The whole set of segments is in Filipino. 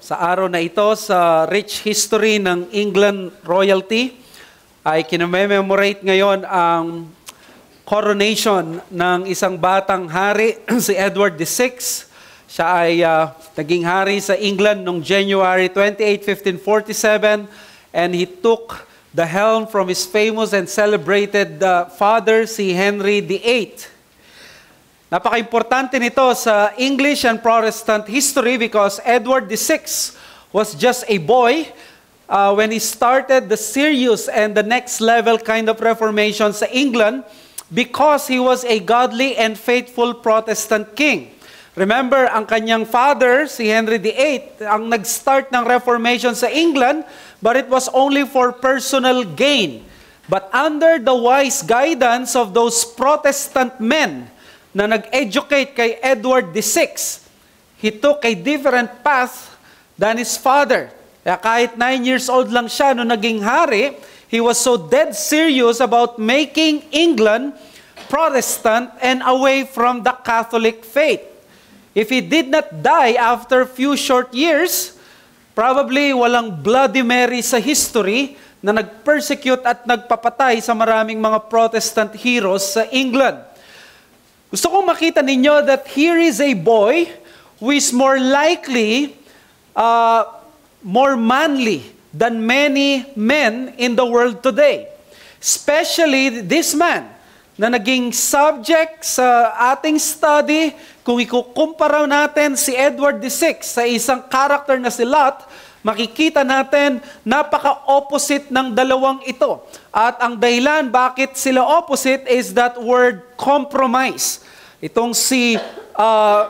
Sa araw na ito, sa rich history ng England royalty, ay kinamemorate ngayon ang coronation ng isang batang hari, si Edward VI. Siya ay naging hari sa England noong January 28, 1547, and he took the helm from his famous and celebrated father, si Henry VIII. Napaka-importante nito sa English and Protestant history because Edward VI was just a boy when he started the serious and the next level kind of reformation sa England because he was a godly and faithful Protestant king. Remember, ang kanyang father, si Henry VIII, ang nag-start ng reformation sa England, but it was only for personal gain. But under the wise guidance of those Protestant men na nag-educate kay Edward VI, he took a different path than his father. Kaya kahit 9 years old lang siya nung naging hari, he was so dead serious about making England Protestant and away from the Catholic faith. If he did not die after few short years, probably walang Bloody Mary sa history na nag-persecute at nagpapatay sa maraming mga Protestant heroes sa England. Gusto kong makita ninyo that here is a boy who is more likely, more manly than many men in the world today. Especially this man na naging subject sa ating study. Kung ikukumpara natin si Edward VI sa isang character na si Lot, makikita natin napaka-opposite ng dalawang ito. At ang dahilan bakit sila opposite is that word compromise. Itong si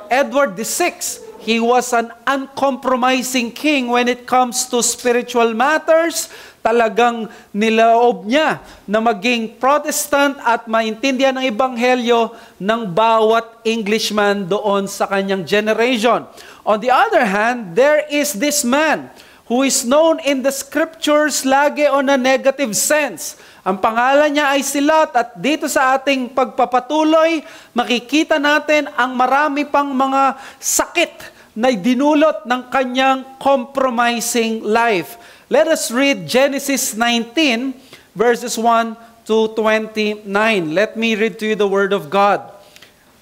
Edward VI, he was an uncompromising king when it comes to spiritual matters. Talagang nilaob niya na maging Protestant at maintindihan ng Ebanghelyo ng bawat Englishman doon sa kanyang generation. On the other hand, there is this man who is known in the scriptures lagi on a negative sense. Ang pangalan niya ay si Lot at dito sa ating pagpapatuloy, makikita natin ang marami pang mga sakit na dinulot ng kanyang compromising life. Let us read Genesis 19 verses 1 to 29. Let me read to you the word of God.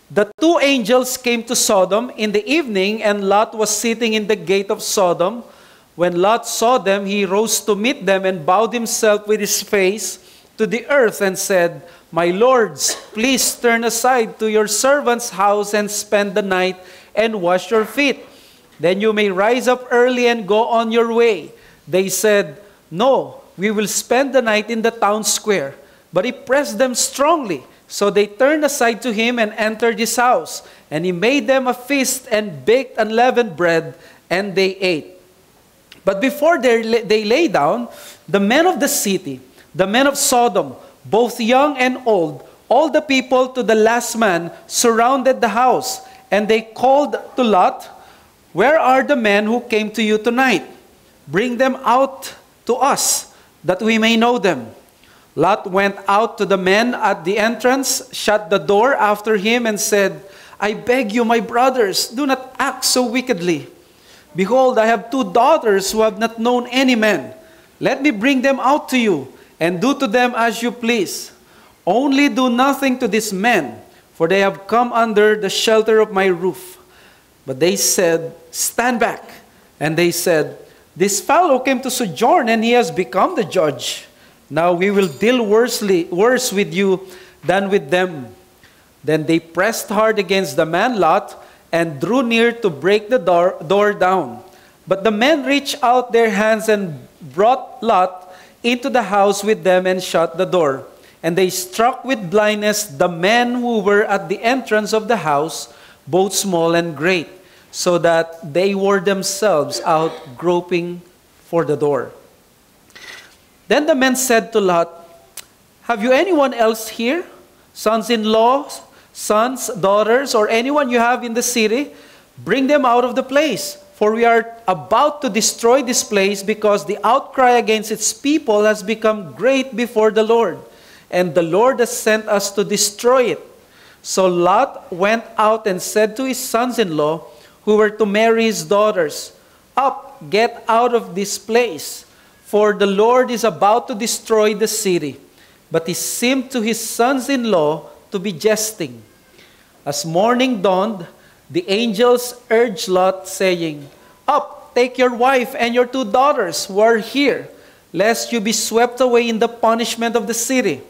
The two angels came to Sodom in the evening, and Lot was sitting in the gate of Sodom. When Lot saw them, he rose to meet them and bowed himself with his face to the earth and said, "My lords, please turn aside to your servant's house and spend the night and wash your feet. Then you may rise up early and go on your way." They said, "No, we will spend the night in the town square." But he pressed them strongly. So they turned aside to him and entered his house. And he made them a feast and baked unleavened bread, and they ate. But before they lay down, the men of the city, the men of Sodom, both young and old, all the people to the last man, surrounded the house. And they called to Lot, "Where are the men who came to you tonight? Bring them out to us, that we may know them." Lot went out to the men at the entrance, shut the door after him, and said, "I beg you, my brothers, do not act so wickedly. Behold, I have 2 daughters who have not known any man. Let me bring them out to you, and do to them as you please. Only do nothing to these men, for they have come under the shelter of my roof." But they said, "Stand back." And they said, "This fellow came to sojourn, and he has become the judge. Now we will deal worse with you than with them." Then they pressed hard against the man Lot, and drew near to break the door down. But the men reached out their hands and brought Lot into the house with them and shut the door. And they struck with blindness the men who were at the entrance of the house, both small and great, so that they wore themselves out groping for the door. Then the men said to Lot, "Have you anyone else here? Sons-in-law, sons, daughters, or anyone you have in the city? Bring them out of the place. For we are about to destroy this place because the outcry against its people has become great before the Lord. And the Lord has sent us to destroy it." So Lot went out and said to his sons-in-law, who were to marry his daughters, Up, get out of this place, for the Lord is about to destroy the city." But he seemed to his sons-in-law to be jesting. As morning dawned, the angels urged Lot, saying, "Up, take your wife and your 2 daughters who are here, lest you be swept away in the punishment of the city."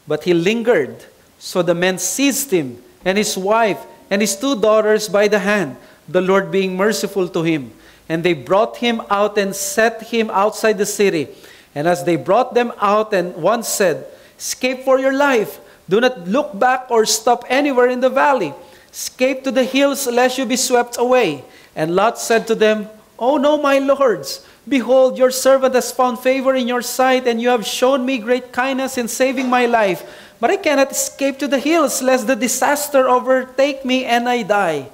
But he lingered. So the men seized him and his wife and his 2 daughters by the hand, the Lord being merciful to him. And they brought him out and set him outside the city. And as they brought them out, and one said, "Escape for your life. Do not look back or stop anywhere in the valley. Escape to the hills, lest you be swept away." And Lot said to them, "Oh no, my lords. Behold, your servant has found favor in your sight, and you have shown me great kindness in saving my life. But I cannot escape to the hills, lest the disaster overtake me and I die.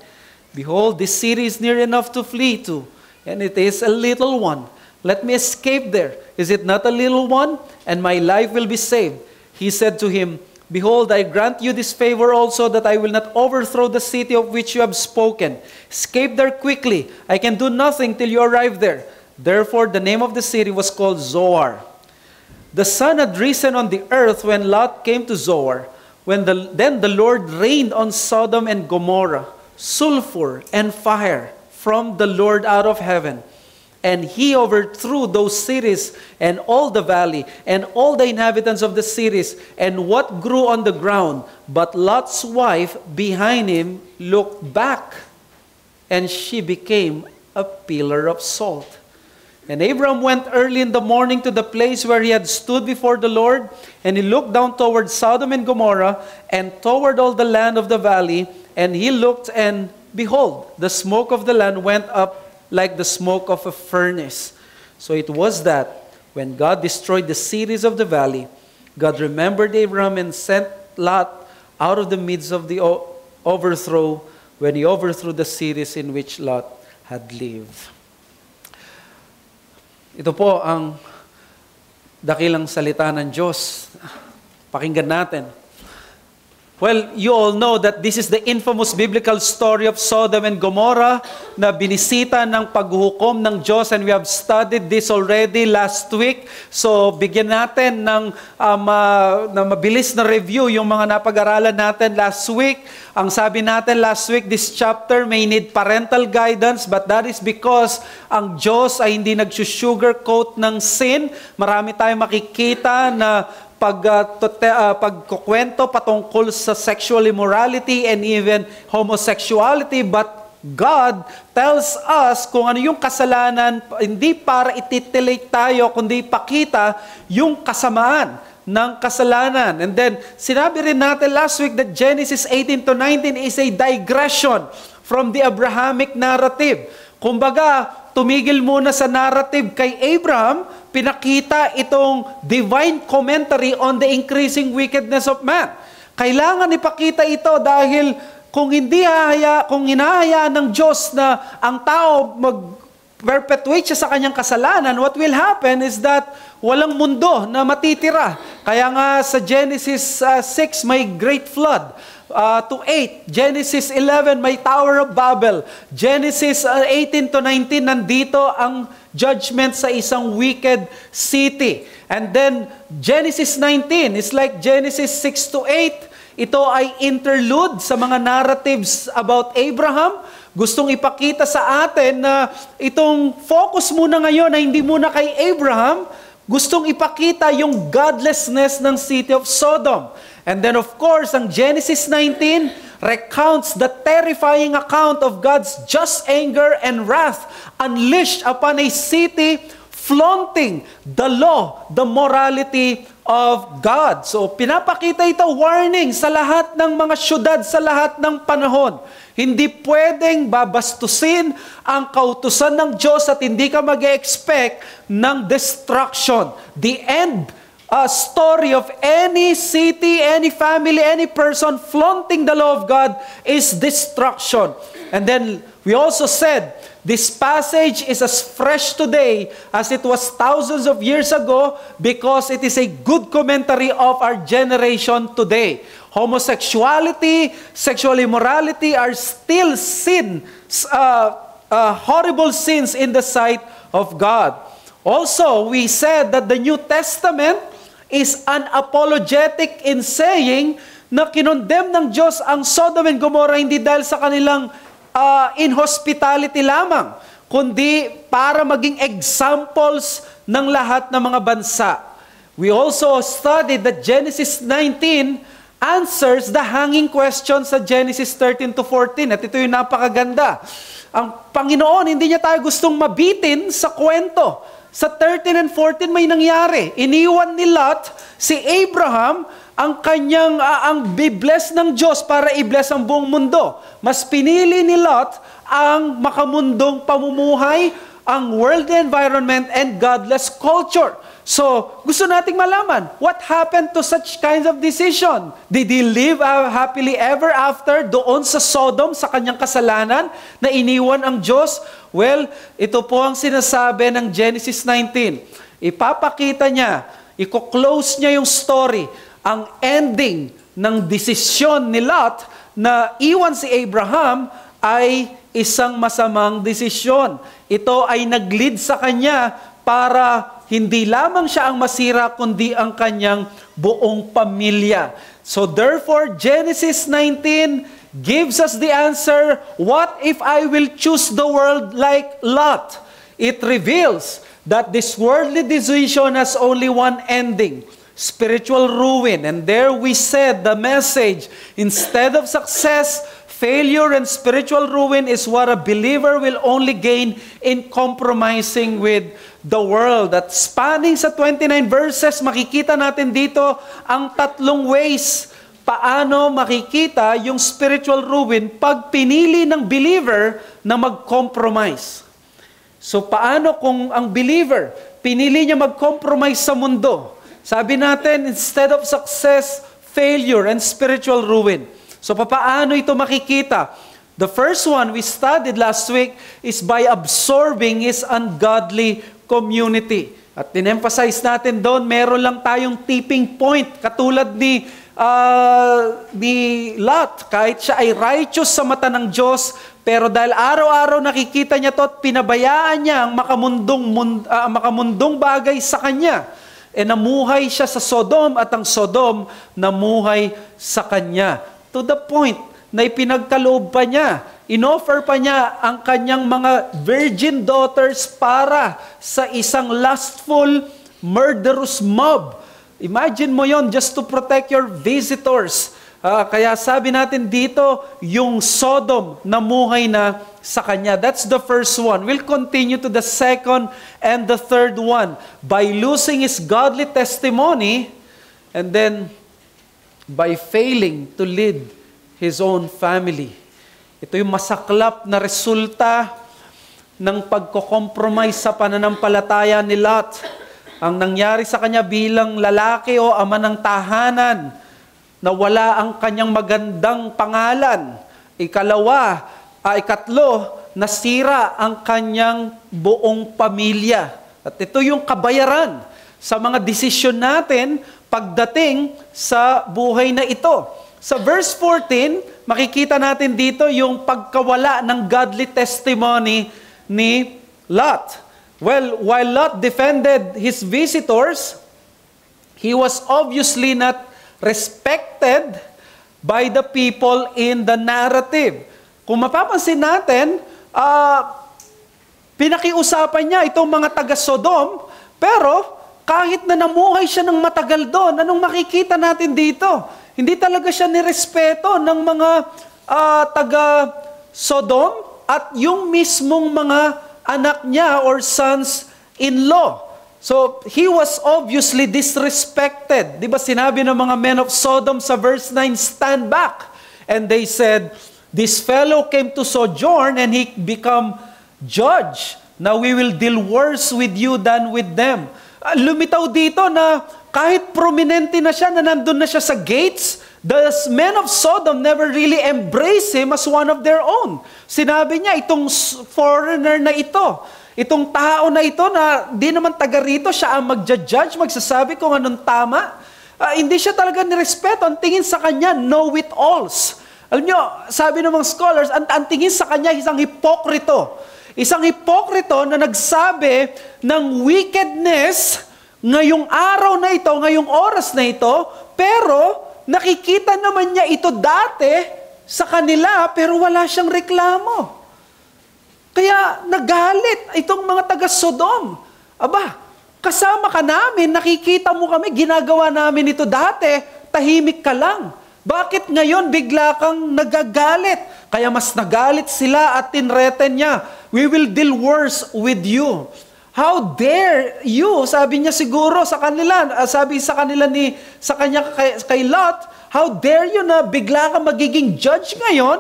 Behold, this city is near enough to flee to, and it is a little one. Let me escape there. Is it not a little one? And my life will be saved." He said to him, "Behold, I grant you this favor also, that I will not overthrow the city of which you have spoken. Escape there quickly. I can do nothing till you arrive there." Therefore, the name of the city was called Zoar. The sun had risen on the earth when Lot came to Zoar. Then the Lord rained on Sodom and Gomorrah sulfur and fire from the Lord out of heaven. And he overthrew those cities and all the valley and all the inhabitants of the cities and what grew on the ground. But Lot's wife behind him looked back, and she became a pillar of salt. And Abram went early in the morning to the place where he had stood before the Lord, and he looked down toward Sodom and Gomorrah and toward all the land of the valley, and he looked, and behold, the smoke of the land went up like the smoke of a furnace. So it was that when God destroyed the cities of the valley, God remembered Abram and sent Lot out of the midst of the overthrow, when he overthrew the cities in which Lot had lived. Ito po ang dakilang salita ng Diyos. Pakinggan natin. Well, you all know that this is the infamous biblical story of Sodom and Gomorrah na binisita ng paghuhukom ng Diyos, and we have studied this already last week. So, bigyan natin ng mabilis na review yung mga napag-aralan natin last week. Ang sabi natin last week, this chapter may need parental guidance, but that is because ang Diyos ay hindi nag-sugarcoat ng sin. Marami tayong makikita na pagkukwento patungkol sa sexual immorality and even homosexuality, but God tells us kung ano yung kasalanan, hindi para ititilate tayo, kundi ipakita yung kasamaan ng kasalanan. And then, sinabi rin natin last week that Genesis 18 to 19 is a digression from the Abrahamic narrative. Kumbaga, tumigil muna sa narrative kay Abraham, pinakita itong divine commentary on the increasing wickedness of man. Kailangan ipakita ito dahil kung hinahayaan ng Diyos na ang tao mag-perpetuate siya sa kanyang kasalanan, what will happen is that walang mundo na matitira. Kaya nga sa Genesis 6 may great flood. To 8, Genesis 11, may Tower of Babel. Genesis 18 to 19, nandito ang judgment sa isang wicked city. And then, Genesis 19 is like Genesis 6 to 8. Ito ay interlude sa mga narratives about Abraham. Gustong ipakita sa atin na itong focus muna ngayon na hindi muna kay Abraham, gustong ipakita yung godlessness ng city of Sodom. And then of course, ang Genesis 19 recounts the terrifying account of God's just anger and wrath unleashed upon a city flaunting the law, the morality of God. So pinapakita ito, warning sa lahat ng mga syudad, sa lahat ng panahon. Hindi pwedeng babastusin ang kautusan ng Diyos at hindi ka mag-expect ng destruction. The end story of any city, any family, any person flaunting the law of God is destruction. And then we also said, this passage is as fresh today as it was thousands of years ago because it is a good commentary of our generation today. Homosexuality, sexual immorality are still sins horrible sins in the sight of God. Also, we said that the New Testament is unapologetic in saying na kinondemn ng Diyos ang Sodom and Gomorrah hindi dahil sa kanilang inhospitality lamang, kundi para maging examples ng lahat ng mga bansa. We also studied that Genesis 19 answers the hanging question sa Genesis 13 to 14. At ito yung napakaganda. Ang Panginoon, hindi niya tayo gustong mabitin sa kwento. Sa 13 and 14 may nangyari. Iniwan ni Lot si Abraham ang bibless ng Diyos para i-bless ang buong mundo. Mas pinili ni Lot ang makamundong pamumuhay, ang worldly environment, and godless culture. So, gusto nating malaman, what happened to such kinds of decision? Did he live happily ever after doon sa Sodom, sa kanyang kasalanan, na iniwan ang Diyos? Well, ito po ang sinasabi ng Genesis 19. Ipapakita niya, i-close niya yung story, ang ending ng desisyon ni Lot na iwan si Abraham ay isang masamang desisyon. Ito ay nag-lead sa kanya para hindi lamang siya ang masira, kundi ang kanyang buong pamilya. So therefore, Genesis 19 gives us the answer, what if I will choose the world like Lot? It reveals that this worldly decision has only one ending, spiritual ruin. And there we said the message, instead of success, failure and spiritual ruin is what a believer will only gain in compromising with the world. At spanning sa 29 verses, makikita natin dito ang tatlong ways paano makikita yung spiritual ruin pag pinili ng believer na mag-compromise. So paano kung ang believer pinili niya mag-compromise sa mundo? Sabi natin, instead of success, failure and spiritual ruin. So paano ito makikita? The first one we studied last week is by absorbing his ungodly community. At in-emphasize natin doon, meron lang tayong tipping point. Katulad ni Lot, kahit siya ay righteous sa mata ng Diyos, pero dahil araw-araw nakikita niya to at pinabayaan niya ang makamundong bagay sa kanya, namuhay siya sa Sodom at ang Sodom namuhay sa kanya. To the point na ipinagkaloob pa niya, inoffer pa niya ang kanyang mga virgin daughters para sa isang lustful, murderous mob. Imagine mo yon, just to protect your visitors. Kaya sabi natin dito, yung Sodom namuhay na sa kanya. That's the first one. We'll continue to the second and the third one. By losing his godly testimony, and then by failing to lead his own family. Ito yung masaklap na resulta ng pagko-compromise sa pananampalataya ni Lot. Ang nangyari sa kanya bilang lalaki o ama ng tahanan, na wala ang kanyang magandang pangalan. Ikatlo, nasira ang kanyang buong pamilya. At ito yung kabayaran sa mga desisyon natin pagdating sa buhay na ito. Sa verse 14, makikita natin dito yung pagkawala ng godly testimony ni Lot. Well, while Lot defended his visitors, he was obviously not respected by the people in the narrative. Kung mapapansin natin, pinakiusapan niya itong mga taga-Sodom, pero kahit na namuhay siya ng matagal doon, anong makikita natin dito? Hindi talaga siya nirespeto ng mga taga-Sodom at yung mismong mga anak niya or sons-in-law. So, he was obviously disrespected. Di ba sinabi ng mga men of Sodom sa verse 9, stand back. And they said, this fellow came to sojourn and he become judge. Now we will deal worse with you than with them. Lumitaw dito na kahit prominente na siya, na nandun na siya sa gates, the men of Sodom never really embrace him as one of their own. Sinabi niya, itong foreigner na ito, itong tao na ito na di naman taga rito, siya ang magja-judge, magsasabi kung anong tama. Hindi siya talaga nirespeto. Ang tingin sa kanya, know-it-alls. Alam nyo, sabi ng mga scholars, ang tingin sa kanya, isang hipokrito. Isang hipokrito na nagsabi ng wickedness ngayong araw na ito, ngayong oras na ito, pero nakikita naman niya ito dati sa kanila, pero wala siyang reklamo. Kaya nagalit itong mga taga-Sodom. Aba, kasama ka namin, nakikita mo kami, ginagawa namin ito dati, tahimik ka lang. Bakit ngayon bigla kang nagagalit? Kaya mas nagalit sila at tinreten niya, we will deal worse with you. How dare you? Sabi niya siguro sa kanila, sabi sa kanila sa kanya kay Lot, how dare you na bigla ka magiging judge ngayon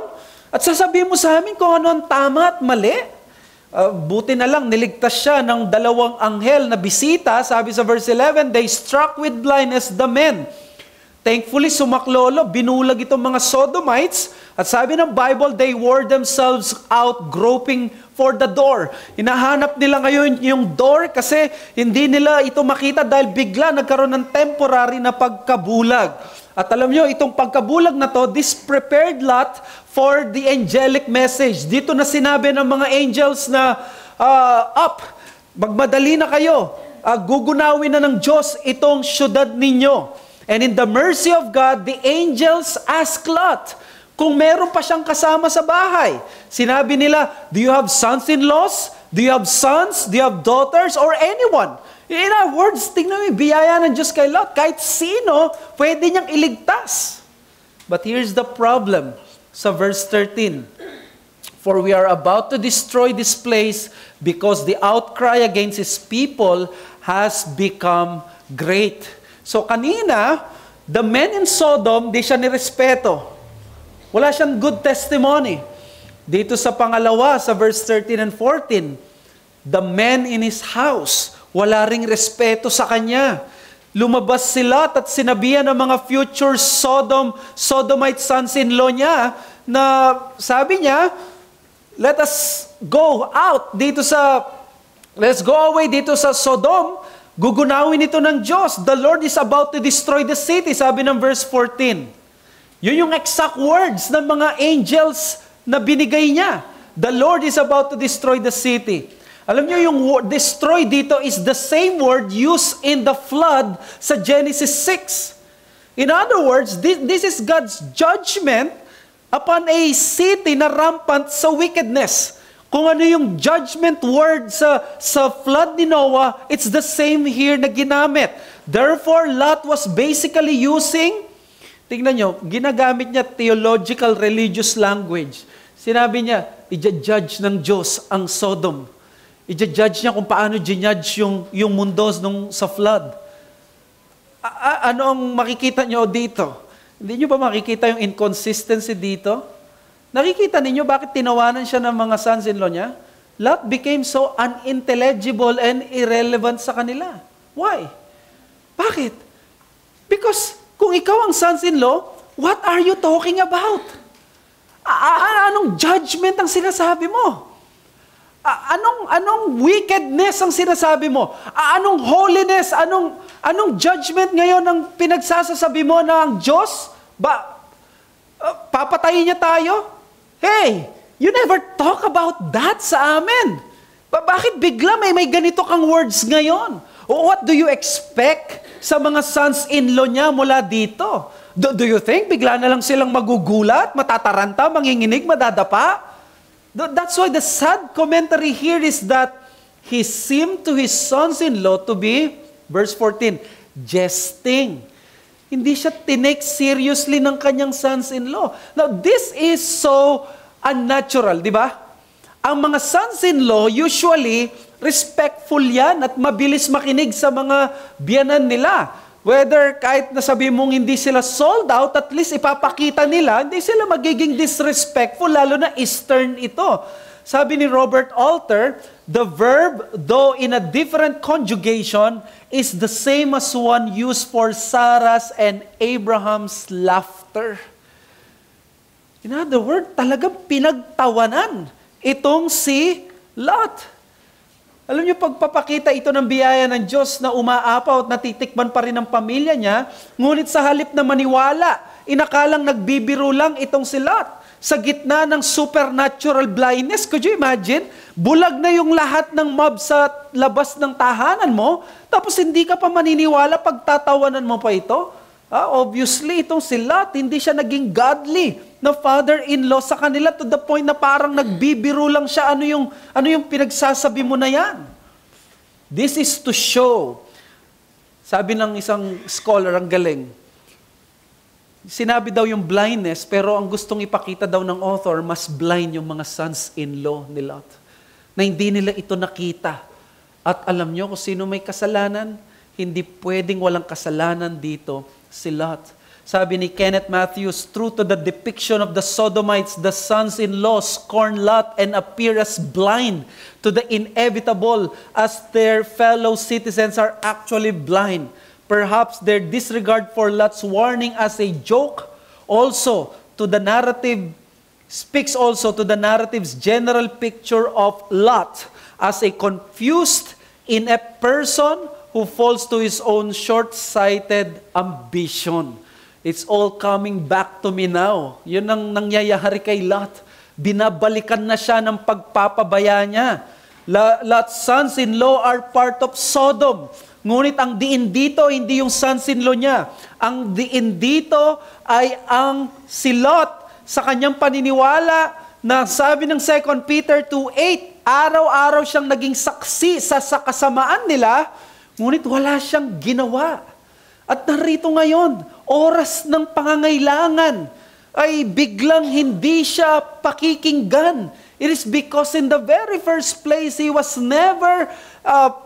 at sasabihin mo sa amin kung ano ang tama at mali? Buti na lang, niligtas siya ng 2 anghel na bisita. Sabi sa verse 11, they struck with blindness the men. Thankfully, sumaklolo, binulag itong mga Sodomites. At sabi ng Bible, they wore themselves out groping for the door. Hinahanap nila ngayon yung door kasi hindi nila ito makita dahil bigla nagkaroon ng temporary na pagkabulag. At alam nyo, itong pagkabulag na to, this prepared Lot for the angelic message. Dito na sinabi ng mga angels na, up, magmadali na kayo, gugunawin na ng Diyos itong syudad ninyo. And in the mercy of God, the angels ask Lot kung meron pa siyang kasama sa bahay. Sinabi nila, do you have sons-in-laws? Do you have sons? Do you have daughters? Or anyone? In other words, tingnan mo, biyaya ng Diyos kay Lot. Kahit sino, pwede niyang iligtas. But here's the problem sa verse 13. For we are about to destroy this place because the outcry against His people has become great. So kanina, the men in Sodom, di siya nirespeto. Wala siyang good testimony. Dito sa pangalawa, sa verse 13 and 14, the men in his house, wala ring respeto sa kanya. Lumabas sila at sinabihan ng mga future Sodomite sons-in-law niya na sabi niya, let's go away dito sa Sodom. Gugunawin ito ng Diyos. The Lord is about to destroy the city, sabi ng verse 14. Yun yung exact words ng mga angels na binigay niya. The Lord is about to destroy the city. Alam niyo, yung word destroy dito is the same word used in the flood sa Genesis 6. In other words, this is God's judgment upon a city na rampant sa wickedness. Kung ano yung judgment word sa flood ni Noah, it's the same here na ginamit. Therefore, Lot was basically using, tingnan nyo, ginagamit niya theological religious language. Sinabi niya, i-judge ng Diyos ang Sodom. I-judge niya kung paano ginudge yung mundo sa flood. Ano ang makikita nyo dito? Hindi nyo ba makikita yung inconsistency dito? Nakikita ninyo bakit tinawanan siya ng mga sons-in-law niya? Lot became so unintelligible and irrelevant sa kanila. Why? Bakit? Because kung ikaw ang sons-in-law, what are you talking about? Anong judgment ang sinasabi mo? Anong wickedness ang sinasabi mo? Anong holiness? Anong judgment ngayon ang pinagsasasabi mo na ang Diyos? Papatayin niya tayo? Hey, you never talk about that sa amin. Bakit bigla may ganito kang words ngayon? What do you expect sa mga sons-in-law niya mula dito? Do you think bigla na lang silang magugulat, matataranta, manginginig, madadapa? That's why the sad commentary here is that he seemed to his sons-in-law to be, verse 14, jesting. Hindi siya tinake seriously ng kanyang sons-in-law. Now, this is so unnatural, di ba? Ang mga sons-in-law, usually, respectful yan at mabilis makinig sa mga biyanan nila. Whether kahit nasabi mong hindi sila sold out, at least ipapakita nila, hindi sila magiging disrespectful, lalo na Eastern ito. Sabi ni Robert Alter, the verb, though in a different conjugation, is the same as one used for Sarah's and Abraham's laughter. In other words, talagang pinagtawanan itong si Lot. Alam niyo, pagpapakita ito ng biyaya ng Diyos na umaapaw at natitikman pa rin ng pamilya niya, ngunit sa halip na maniwala, inakalang nagbibiro lang itong si Lot. sa gitna ng supernatural blindness. Could you imagine? Bulag na yung lahat ng mob sa labas ng tahanan mo, tapos hindi ka pa maniniwala pag tatawanan mo pa ito. Obviously, itong si Lot, hindi siya naging godly na father-in-law sa kanila to the point na parang nagbibiro lang siya. Ano yung pinagsasabi mo na yan? This is to show. Sabi ng isang scholar, ang galing, sinabi daw yung blindness, pero ang gustong ipakita daw ng author, mas blind yung mga sons-in-law ni Lot. Na hindi nila ito nakita. At alam nyo kung sino may kasalanan? Hindi pwedeng walang kasalanan dito, si Lot. Sabi ni Kenneth Matthews, true to the depiction of the Sodomites, the sons-in-law scorn Lot and appear as blind to the inevitable as their fellow citizens are actually blind. Perhaps their disregard for Lot's warning as a joke speaks also to the narrative's general picture of Lot as a confused, inept person who falls to his own short-sighted ambition. It's all coming back to me now. Yun ang nangyayari kay Lot. Binabalikan na siya ng pagpapabaya niya. Lot's sons-in-law are part of Sodom. Ngunit ang diin dito, hindi yung sons-in-law niya. Ang diin dito ay ang si Lot sa kanyang paniniwala na sabi ng 2 Peter 2:8, araw-araw siyang naging saksi sa kasamaan nila, ngunit wala siyang ginawa. At narito ngayon, oras ng pangangailangan, ay biglang hindi siya pakikinggan. It is because in the very first place, he was never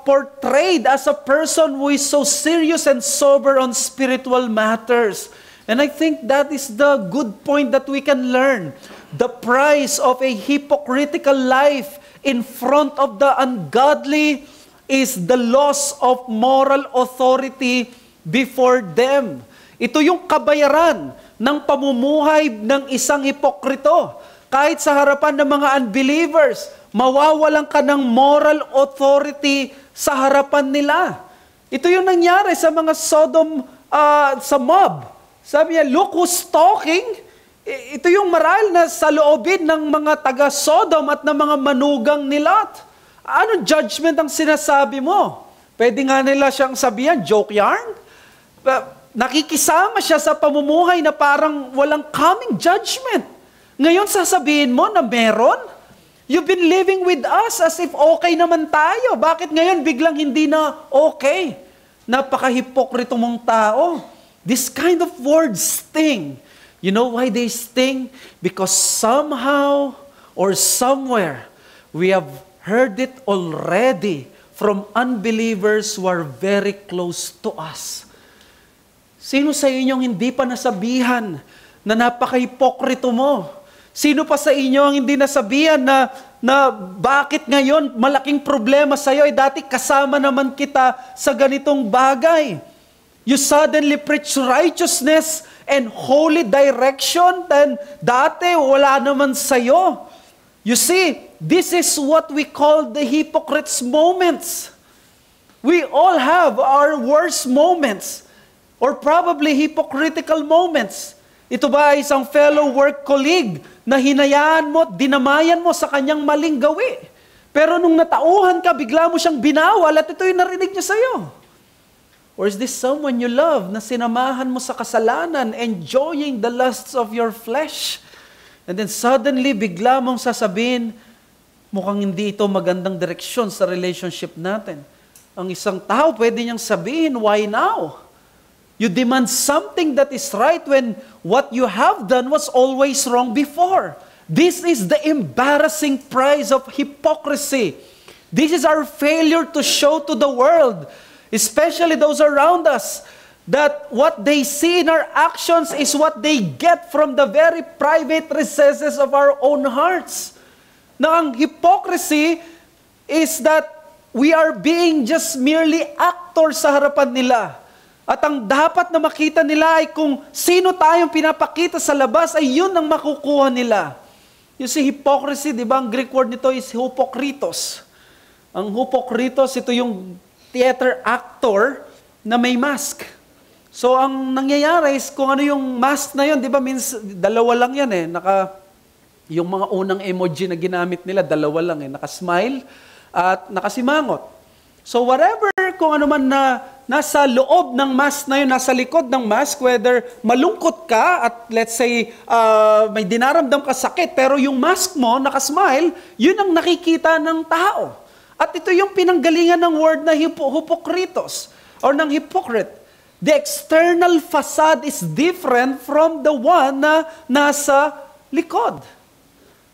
portrayed as a person who is so serious and sober on spiritual matters. And I think that is the good point that we can learn. The price of a hypocritical life in front of the ungodly is the loss of moral authority before them. Ito yung kabayaran ng pamumuhay ng isang hipokrito. Kahit sa harapan ng mga unbelievers, mawawalan ka ng moral authority sa harapan nila. Ito yung nangyari sa mga Sodom, sa mob. Sabi niya, look who's talking. Ito yung maral na sa loobin ng mga taga-Sodom at ng mga manugang ni Lot. Anong judgment ang sinasabi mo? Pwede nga nila siyang sabihan, joke yarn? Nakikisama siya sa pamumuhay na parang walang coming judgment. Ngayon sasabihin mo na meron? You've been living with us as if okay naman tayo. Bakit ngayon biglang hindi na okay? Napaka-hipokrito mong tao. This kind of words sting. You know why they sting? Because somehow or somewhere, we have heard it already from unbelievers who are very close to us. Sino sa inyong hindi pa nasabihan na napaka-hipokrito mo? Sino pa sa inyo ang hindi nasabihan na bakit ngayon malaking problema sa iyo? Dati kasama naman kita sa ganitong bagay. You suddenly preach righteousness and holy direction, then dati wala naman sa iyo. You see, this is what we call the hypocrite's moments. We all have our worst moments or probably hypocritical moments. Ito ba ay isang fellow work colleague na hinayaan mo, dinamayan mo sa kanyang maling gawi? Pero nung natauhan ka, bigla mo siyang binawal at ito yung narinig niya sa iyo. Or is this someone you love na sinamahan mo sa kasalanan, enjoying the lusts of your flesh? And then suddenly, bigla mong sasabihin, mukhang hindi ito magandang direksyon sa relationship natin. Ang isang tao, pwede niyang sabihin, why now? You demand something that is right when what you have done was always wrong before. This is the embarrassing price of hypocrisy. This is our failure to show to the world, especially those around us, that what they see in our actions is what they get from the very private recesses of our own hearts. Now, ang hypocrisy is that we are being just merely actors sa harapan nila. At ang dapat na makita nila ay kung sino tayong pinapakita sa labas, ay yun ang makukuha nila. You see, hypocrisy, di ba? Ang Greek word nito is hypokritos. Ang hypokritos, ito yung theater actor na may mask. So, ang nangyayari is kung ano yung mask na yun, di ba? Means, dalawa lang yan eh. Yung mga unang emoji na ginamit nila, dalawa lang nakasmile at nakasimangot. So whatever, kung ano man na nasa loob ng mask na yun, nasa likod ng mask, whether malungkot ka at let's say may dinaramdam ka sakit, pero yung mask mo, nakasmile, yun ang nakikita ng tao. At ito yung pinanggalingan ng word na hypocritos or ng hypocrite. The external facade is different from the one na nasa likod.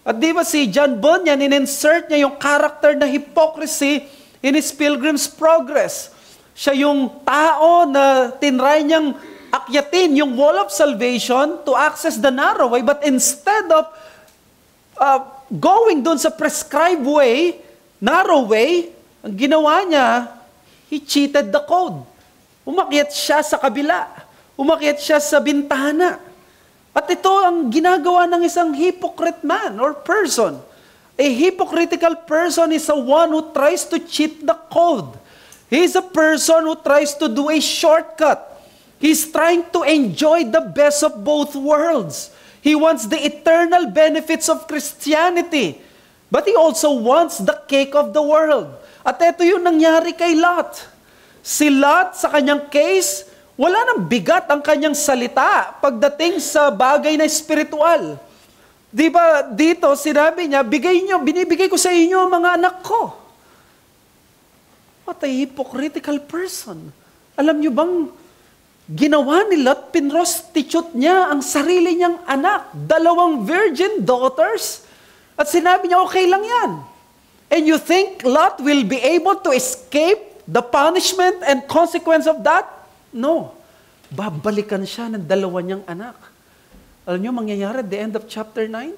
At di ba si John Bunyan, in-insert niya yung character na hypocrisy in his Pilgrim's Progress. Siya yung tao na tinry niyang akyatin yung wall of salvation to access the narrow way, but instead of going dun sa prescribed way, narrow way, ang ginawa niya, he cheated the code. Umakyat siya sa kabila. Umakyat siya sa bintana. At ito ang ginagawa ng isang hypocrite man or person. A hypocritical person is a one who tries to cheat the code. He is a person who tries to do a shortcut. He's trying to enjoy the best of both worlds. He wants the eternal benefits of Christianity. But he also wants the cake of the world. At ito yung nangyari kay Lot. Si Lot, sa kanyang case, wala nang bigat ang kanyang salita pagdating sa bagay na espiritual. Di ba dito sinabi niya, binibigay ko sa inyo ang mga anak ko. What a hypocritical person. Alam niyo bang ginawa ni Lot, pinrostitute niya ang sarili niyang anak, 2 virgin daughters, at sinabi niya, okay lang yan. And you think Lot will be able to escape the punishment and consequence of that? No. Babalikan siya ng 2 niyang anak. Alam niyo, mangyayari at the end of chapter 9?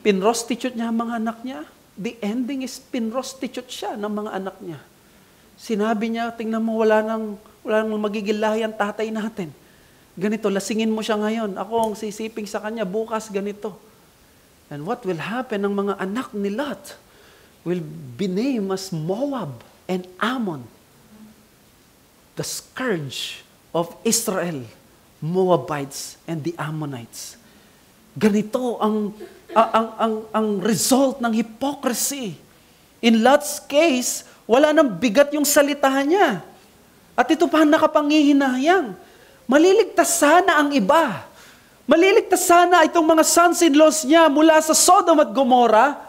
Pinrostitute niya ang mga anak niya. The ending is pinrostitute siya ng mga anak niya. Sinabi niya, tingnan mo, wala nang magigilahi ang tatay natin. Ganito, lasingin mo siya ngayon. Ako ang sisiping sa kanya, bukas ganito. And what will happen ng mga anak ni Lot will be named as Moab and Ammon. The scourge of Israel, Moabites, and the Ammonites. Ganito ang result ng hypocrisy. In Lot's case, wala nang bigat yung salita niya. At ito pa nakapangihinayang. Maliligtas sana ang iba. Maliligtas sana itong mga sons-in-laws niya mula sa Sodom at Gomorrah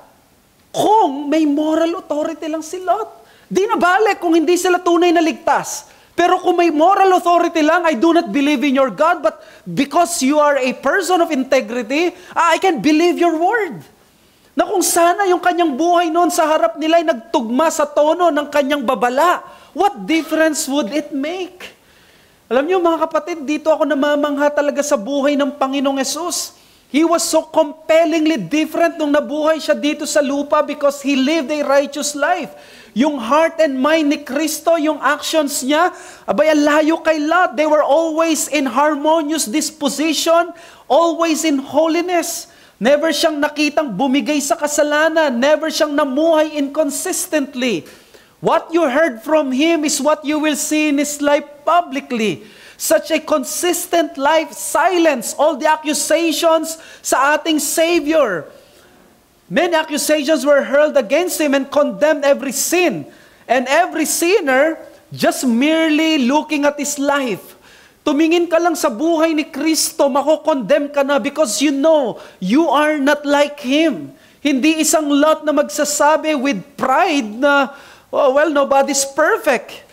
kung may moral authority lang si Lot. Di na balik kung hindi sila tunay na ligtas. Pero kung may moral authority lang, I do not believe in your God, but because you are a person of integrity, I can believe your word. Na kung sana yung kanyang buhay noon sa harap nila ay nagtugma sa tono ng kanyang babala, what difference would it make? Alam niyo mga kapatid, dito ako namamangha talaga sa buhay ng Panginoong Yesus. He was so compellingly different nung nabuhay siya dito sa lupa because He lived a righteous life. Yung heart and mind ni Kristo, yung actions niya, abay, layo kay Lot. They were always in harmonious disposition, always in holiness. Never siyang nakitang bumigay sa kasalanan. Never siyang namuhay inconsistently. What you heard from Him is what you will see in His life publicly. Such a consistent life, silence all the accusations sa ating Savior. Many accusations were hurled against Him and condemned every sin. And every sinner, just merely looking at his life. Tumingin ka lang sa buhay ni Kristo, mako-condemn ka na because you know, you are not like Him. Hindi isang Lot na magsasabi with pride na, oh, well, nobody's perfect.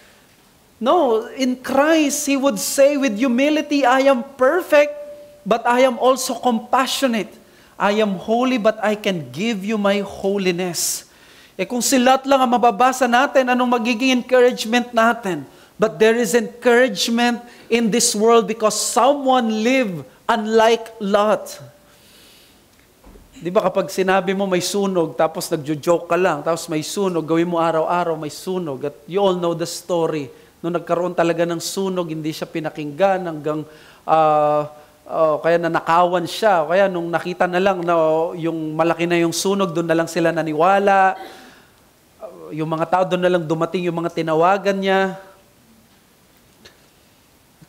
No, in Christ, He would say with humility, I am perfect, but I am also compassionate. I am holy, but I can give you my holiness. Kung si Lot lang ang mababasa natin, anong magiging encouragement natin? But there is encouragement in this world because someone lived unlike Lot. Di ba kapag sinabi mo may sunog, tapos nagjo-joke ka lang, tapos may sunog, gawin mo araw-araw may sunog. At you all know the story. Nung nagkaroon talaga ng sunog, hindi siya pinakinggan hanggang kaya nanakawan siya. Kaya nung nakita na lang na yung malaki na yung sunog, doon na lang sila naniwala. Yung mga tao doon na lang dumating yung mga tinawagan niya.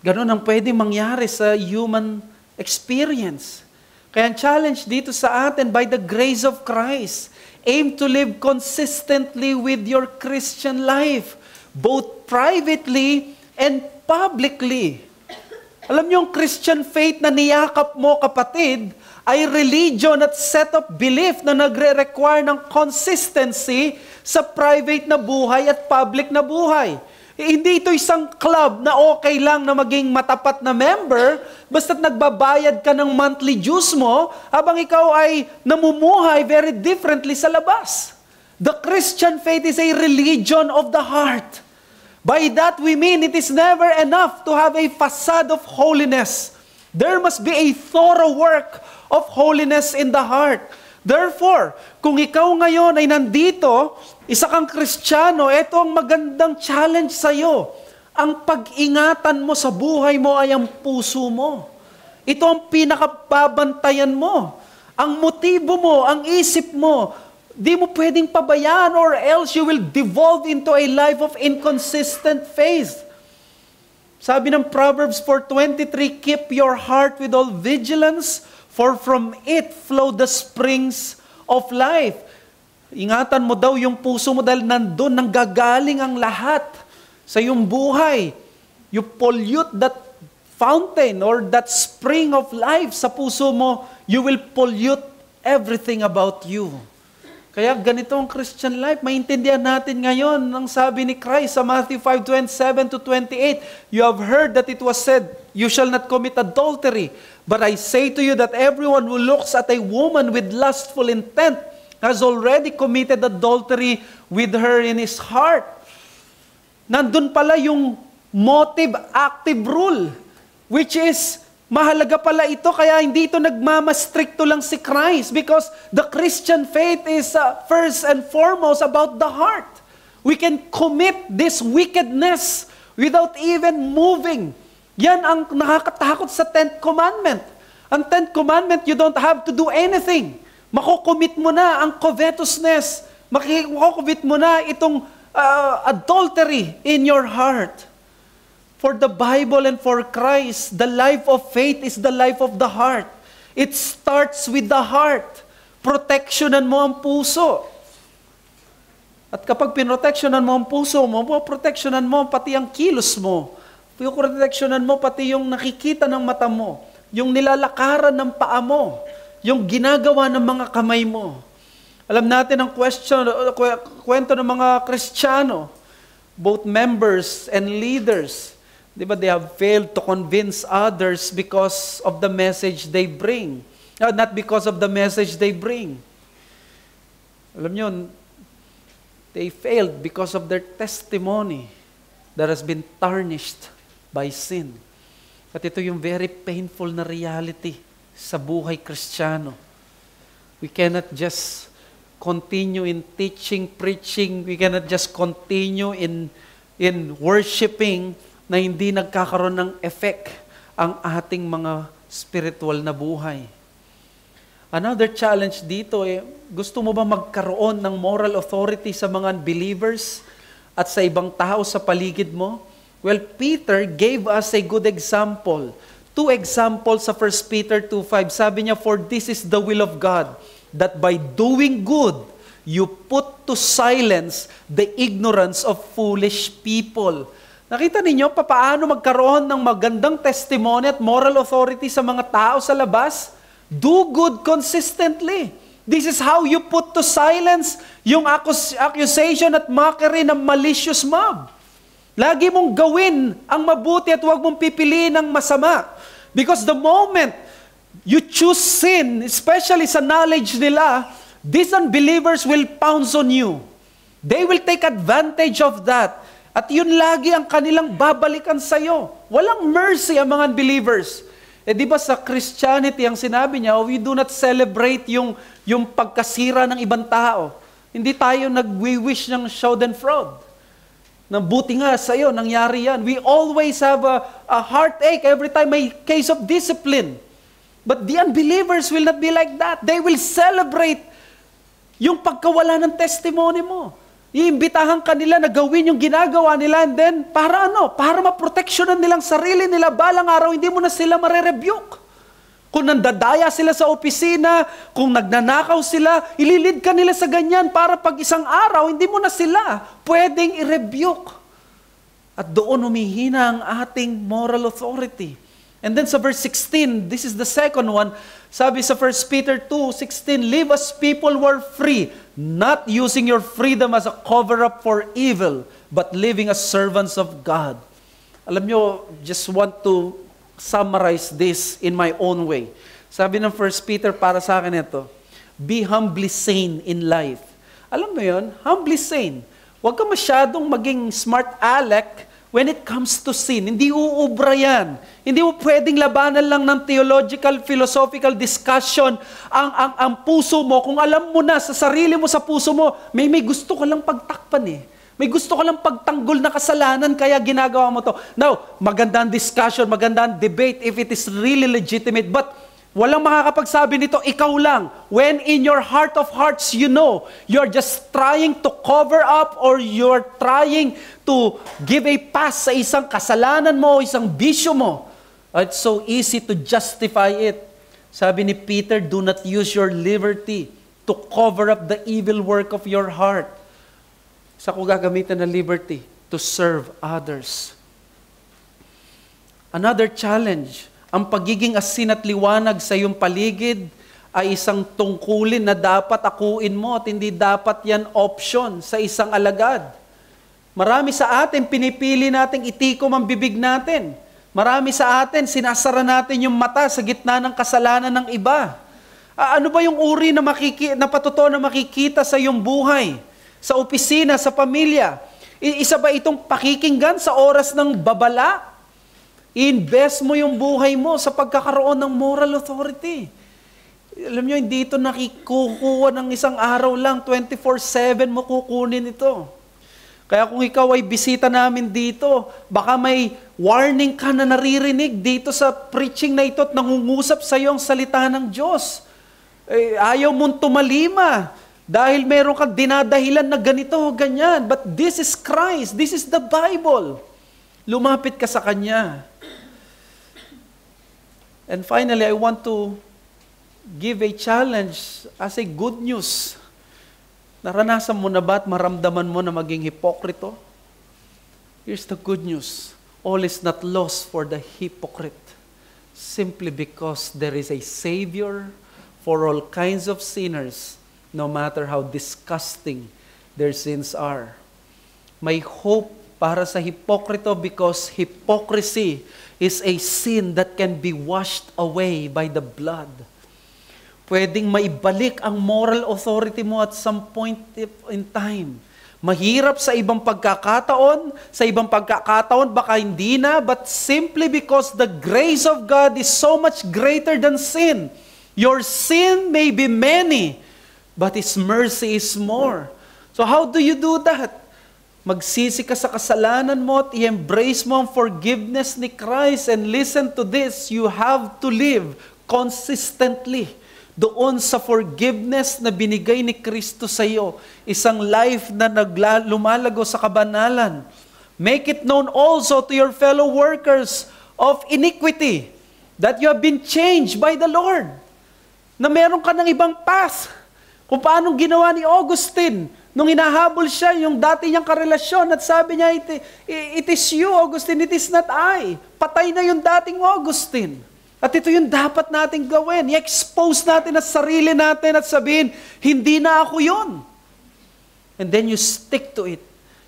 Ganun ang pwede mangyari sa human experience. Kaya ang challenge dito sa atin, by the grace of Christ, aim to live consistently with your Christian life, both privately and publicly. Alam niyo, ang Christian faith na niyakap mo, kapatid, ay religion at set of belief na nagre-require ng consistency sa private na buhay at public na buhay. Hindi ito isang club na okay lang na maging matapat na member, basta't nagbabayad ka ng monthly dues mo, habang ikaw ay namumuhay very differently sa labas. The Christian faith is a religion of the heart. By that we mean it is never enough to have a facade of holiness. There must be a thorough work of holiness in the heart. Therefore, kung ikaw ngayon ay nandito, isa kang Kristiyano, ito ang magandang challenge sa iyo. Ang pag-ingatan mo sa buhay mo ay ang puso mo. Ito ang pinakababantayan mo. Ang motibo mo, ang isip mo, di mo pwedeng pabayaan or else you will devolve into a life of inconsistent faith. Sabi ng Proverbs 4:23, keep your heart with all vigilance, for from it flow the springs of life. Ingatan mo daw yung puso mo dahil nandun nanggagaling ang lahat sa iyong buhay. You pollute that fountain or that spring of life sa puso mo, you will pollute everything about you. Kaya ganito ang Christian life. Maintindihan natin ngayon ang sabi ni Christ sa Matthew 5:27-28. You have heard that it was said, you shall not commit adultery. But I say to you that everyone who looks at a woman with lustful intent has already committed adultery with her in his heart. Nandun pala yung motive-active rule, which is mahalaga pala ito, kaya hindi ito nagmamastricto lang si Christ, because the Christian faith is first and foremost about the heart. We can commit this wickedness without even moving. Yan ang nakakatakot sa 10th commandment. Ang 10th commandment, you don't have to do anything. Makukomit mo na ang covetousness. Makukomit mo na itong adultery in your heart. For the Bible and for Christ, the life of faith is the life of the heart. It starts with the heart. Protectionan mo ang puso. At kapag pinrotectionan mo ang puso mo, protectionan mo pati ang kilos mo. Yung protectionan mo pati yung nakikita ng mata mo, yung nilalakaran ng paa mo, yung ginagawa ng mga kamay mo. Alam natin ang kwento ng mga Kristiyano, both members and leaders. Di ba, they have failed to convince others because of the message they bring. Not because of the message they bring. Alam nyo, they failed because of their testimony that has been tarnished by sin. At ito yung very painful na reality sa buhay Kristiyano. We cannot just continue in teaching, preaching. We cannot just continue in worshiping na hindi nagkakaroon ng effect ang ating mga spiritual na buhay. Another challenge dito, gusto mo ba magkaroon ng moral authority sa mga unbelievers at sa ibang tao sa paligid mo? Well, Peter gave us a good example. 2 examples sa 1 Peter 2:5. Sabi niya, for this is the will of God, that by doing good, you put to silence the ignorance of foolish people. Nakita ninyo paano magkaroon ng magandang testimony at moral authority sa mga tao sa labas? Do good consistently. This is how you put to silence yung accusation at mockery ng malicious mob. Lagi mong gawin ang mabuti at huwag mong pipiliin ang masama. Because the moment you choose sin, especially sa knowledge nila, these unbelievers will pounce on you. They will take advantage of that. At yun lagi ang kanilang babalikan sa'yo. Walang mercy ang mga unbelievers. Di ba sa Christianity, ang sinabi niya, we do not celebrate yung pagkasira ng ibang tao. Hindi tayo nag-wish ng schadenfreude. Buti nga sa'yo, nangyari yan. We always have a heartache every time may case of discipline. But the unbelievers will not be like that. They will celebrate yung pagkawala ng testimony mo. Iimbitahan ka nila na gawin yung ginagawa nila, and then, para ano? Para maproteksyonan nilang sarili nila, balang araw, hindi mo na sila marerebuke. Kung nandadaya sila sa opisina, kung nagnanakaw sila, ililid ka nila sa ganyan para pag isang araw, hindi mo na sila pwedeng i-rebuke. At doon humihina ang ating moral authority. And then sa verse 16, this is the second one, sabi sa 1 Peter 2:16, live as people who are free, not using your freedom as a cover-up for evil, but living as servants of God. Alam nyo, just want to summarize this in my own way. Sabi ng 1 Peter para sa akin ito, be humbly sane in life. Alam mo yun? Humbly sane. Huwag ka masyadong maging smart aleck when it comes to sin. Hindi uubra yan. Hindi mo pwedeng labanan lang ng theological, philosophical discussion ang puso mo. Kung alam mo na sa sarili mo, sa puso mo, may gusto ka lang pagtakpan eh. May gusto ka lang pagtanggol na kasalanan, kaya ginagawa mo to. Now, maganda ang discussion, maganda ang debate if it is really legitimate. But walang makakapagsabi nito, ikaw lang. When in your heart of hearts, you know, you're just trying to cover up or you're trying to give a pass sa isang kasalanan mo, isang bisyo mo. It's so easy to justify it. Sabi ni Peter, do not use your liberty to cover up the evil work of your heart. Sa ko gagamitan ng liberty to serve others. Another challenge, ang pagiging asin at liwanag sa iyong paligid ay isang tungkulin na dapat akuin mo at hindi dapat yan option sa isang alagad. Marami sa atin, pinipili nating itikom ang bibig natin. Marami sa atin, sinasara natin yung mata sa gitna ng kasalanan ng iba. Ano ba yung uri na patotoo na makikita sa iyong buhay? Sa opisina, sa pamilya? Isa ba itong pakikinggan sa oras ng babala? I-invest mo yung buhay mo sa pagkakaroon ng moral authority. Alam nyo, hindi ito nakikukuha ng isang araw lang, 24/7 mo kukunin ito. Kaya kung ikaw ay bisita namin dito, baka may warning ka na naririnig dito sa preaching na ito at nangungusap sa iyo ang salita ng Diyos. Ayaw mong tumalima dahil meron kang dinadahilan na ganito o ganyan. But this is Christ, this is the Bible. Lumapit ka sa Kanya. And finally, I want to give a challenge as a good news. Naranasan mo na ba at maramdaman mo na maging hipokrito? Here's the good news. All is not lost for the hypocrite, simply because there is a Savior for all kinds of sinners, no matter how disgusting their sins are. May hope para sa hipokrito because hypocrisy is a sin that can be washed away by the blood. Pwedeng maibalik ang moral authority mo at some point in time. Mahirap sa ibang pagkakataon, baka hindi na, but simply because the grace of God is so much greater than sin. Your sin may be many, but His mercy is more. So how do you do that? Magsisi ka sa kasalanan mo at i-embrace mo ang forgiveness ni Christ, and listen to this, you have to live consistently doon sa forgiveness na binigay ni Kristo sa iyo. Isang life na lumalago sa kabanalan. Make it known also to your fellow workers of iniquity that you have been changed by the Lord. Na meron ka ng ibang path. Kung paano ginawa ni Augustine nung hinahabol siya yung dati niyang karelasyon at sabi niya, it is you, Augustine, it is not I. Patay na yung dating Augustine. At ito yung dapat nating gawin. I-expose natin ang sarili natin at sabihin, hindi na ako yun. And then you stick to it.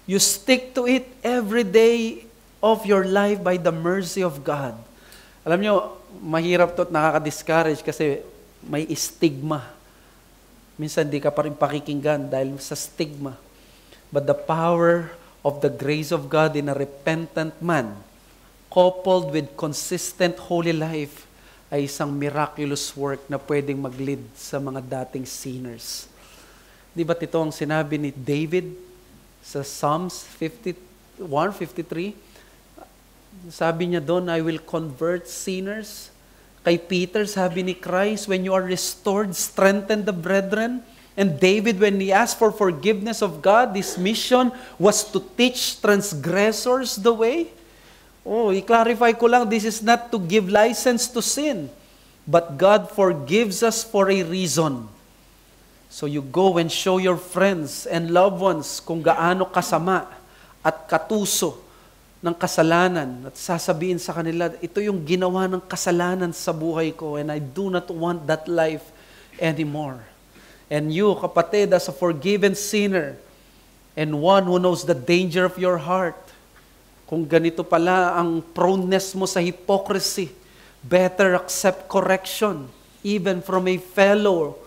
You stick to it every day of your life by the mercy of God. Alam nyo, mahirap to at nakaka-discourage kasi may stigma. Minsan di ka pa rin pakikinggan dahil sa stigma. But the power of the grace of God in a repentant man, coupled with consistent holy life, ay isang miraculous work na pwedeng mag-lead sa mga dating sinners. Di ba ito ang sinabi ni David sa Psalms 51:53? Sabi niya doon, I will convert sinners. Kay Peter, sabi ni Christ, when you are restored, strengthen the brethren. And David, when he asked for forgiveness of God, his mission was to teach transgressors the way. Oh, i-clarify ko lang, this is not to give license to sin. But God forgives us for a reason. So you go and show your friends and loved ones kung gaano kasama at katuso ng kasalanan. At sasabihin sa kanila, ito yung ginawa ng kasalanan sa buhay ko and I do not want that life anymore. And you, kapatid, as a forgiven sinner and one who knows the danger of your heart, kung ganito pala ang proneness mo sa hypocrisy, better accept correction even from a fellow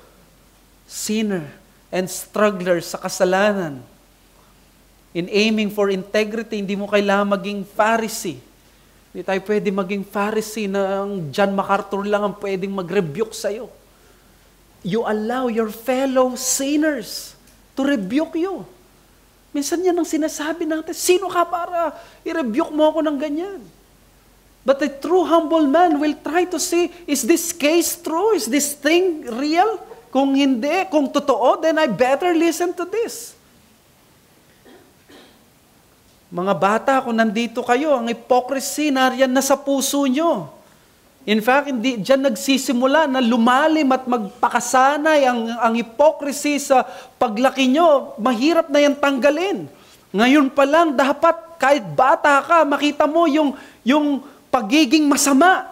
sinner and struggler sa kasalanan. In aiming for integrity, hindi mo kailangan maging Pharisee. Hindi tayo pwede maging Pharisee na ang John MacArthur lang ang pwedeng mag-rebuke sa'yo. You allow your fellow sinners to rebuke you. Minsan yan ang sinasabi natin, sino ka para i-rebuke mo ako ng ganyan? But a true humble man will try to see, is this case true? Is this thing real? Kung hindi, kung totoo, then I better listen to this. Mga bata, kung nandito kayo, ang hypocrisy nariyan na sa puso nyo. In fact, hindi diyan nagsisimula na lumalim at magpakasanay ang hypocrisy sa paglaki nyo. Mahirap na yan tanggalin. Ngayon pa lang, dapat kahit bata ka, makita mo yung pagiging masama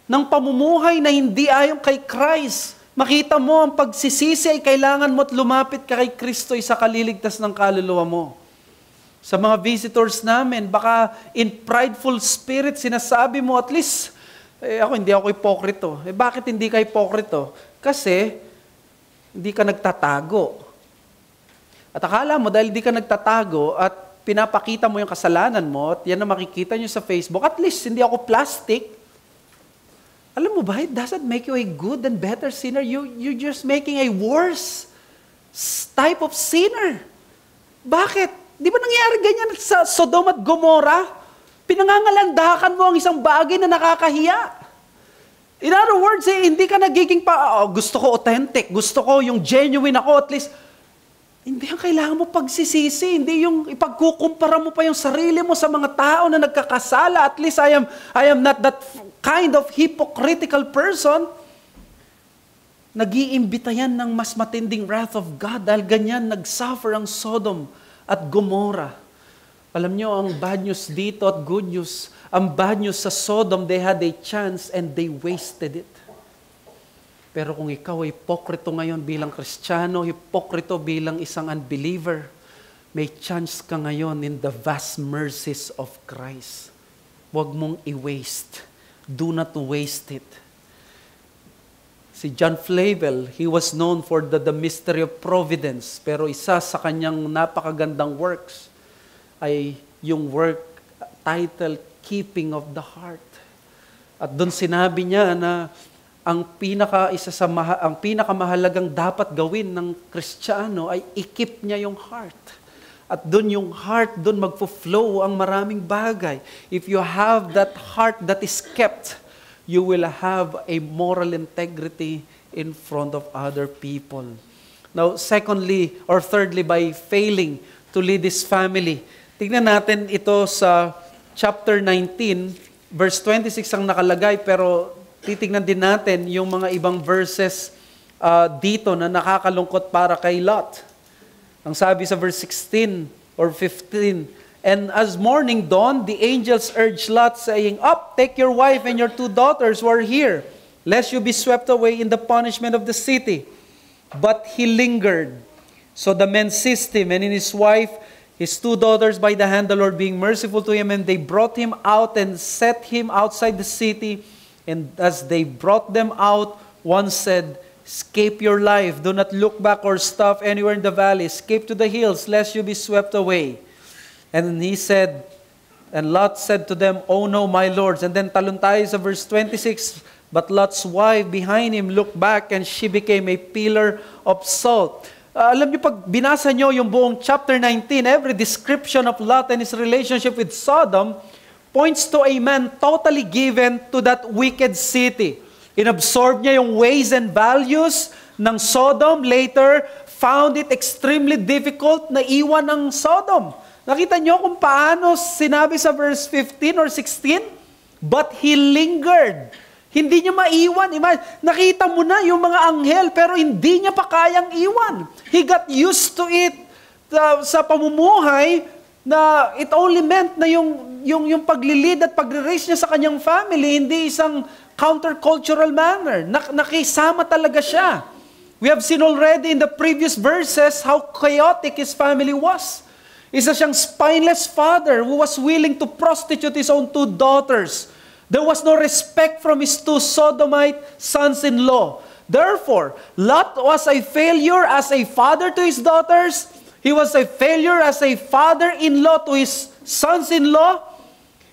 ng pamumuhay na hindi ayon kay Christ. Makita mo ang pagsisisi ay kailangan mo at lumapit ka kay Kristo sa kaliligtas ng kaluluwa mo. Sa mga visitors namin, baka in prideful spirit, sinasabi mo at least, hindi ako hipokrito. Bakit hindi ka hipokrito? Kasi, hindi ka nagtatago. At akala mo, dahil hindi ka nagtatago at pinapakita mo yung kasalanan mo, at yan na makikita nyo sa Facebook, at least hindi ako plastic. Alam mo ba, it doesn't make you a good and better sinner. You're just making a worse type of sinner. Bakit? Di ba nangyari ganyan sa Sodom at Gomorrah? Pinangangalandakan mo ang isang bagay na nakakahiya. In other words, hindi ka nagiging gusto ko authentic, gusto ko yung genuine ako, at least, hindi ang kailangan mo pagsisisi, hindi yung ipagkukumpara mo pa yung sarili mo sa mga tao na nagkakasala, at least I am not that kind of hypocritical person. Nag-iimbita yan ng mas matinding wrath of God dahil ganyan nagsuffer ang Sodom at Gomorrah. Alam nyo, ang bad news dito at good news. Ang bad news sa Sodom, they had a chance and they wasted it. Pero kung ikaw ay hipokrito ngayon bilang Kristiyano, hipokrito bilang isang unbeliever, may chance ka ngayon in the vast mercies of Christ. Huwag mong i-waste. Do not waste it. Si John Flavel, he was known for the mystery of providence, pero isa sa kanyang napakagandang works ay yung work titled Keeping of the Heart. At doon sinabi niya na ang pinakamahalagang dapat gawin ng Kristiyano ay i-keep niya yung heart. At doon yung heart, doon magfo-flow ang maraming bagay. If you have that heart that is kept, you will have a moral integrity in front of other people. Now, secondly or thirdly, by failing to lead this family, tignan natin ito sa chapter 19, verse 26 ang nakalagay, pero titignan din natin yung mga ibang verses dito na nakakalungkot para kay Lot. Ang sabi sa verse 16 or 15, and as morning dawned, the angels urged Lot, saying, up, take your wife and your 2 daughters who are here, lest you be swept away in the punishment of the city. But he lingered. So the men seized him, and in his wife, his 2 daughters by the hand, the Lord being merciful to him, and they brought him out and set him outside the city. And as they brought them out, one said, escape your life. Do not look back or stop anywhere in the valley. Escape to the hills, lest you be swept away. And he said, and Lot said to them, oh no, my lords. And then talon tayo sa verse 26, but Lot's wife behind him looked back, and she became a pillar of salt. Alam niyo, pag binasa niyo yung buong chapter 19, every description of Lot and his relationship with Sodom points to a man totally given to that wicked city. Inabsorb niya yung ways and values ng Sodom. Later, found it extremely difficult na iwan ng Sodom. Nakita niyo kung paano sinabi sa verse 15 or 16? But he lingered. Hindi niya maiwan. Nakita mo na yung mga anghel, pero hindi niya pa kayang iwan. He got used to it sa pamumuhay na it only meant na yung paglilid at pagre-raise niya sa kanyang family, hindi isang countercultural manner. Nakisama talaga siya. We have seen already in the previous verses how chaotic his family was. Isa siyang spineless father who was willing to prostitute his own 2 daughters. There was no respect from his 2 Sodomite sons-in-law. Therefore, Lot was a failure as a father to his daughters. He was a failure as a father-in-law to his sons-in-law.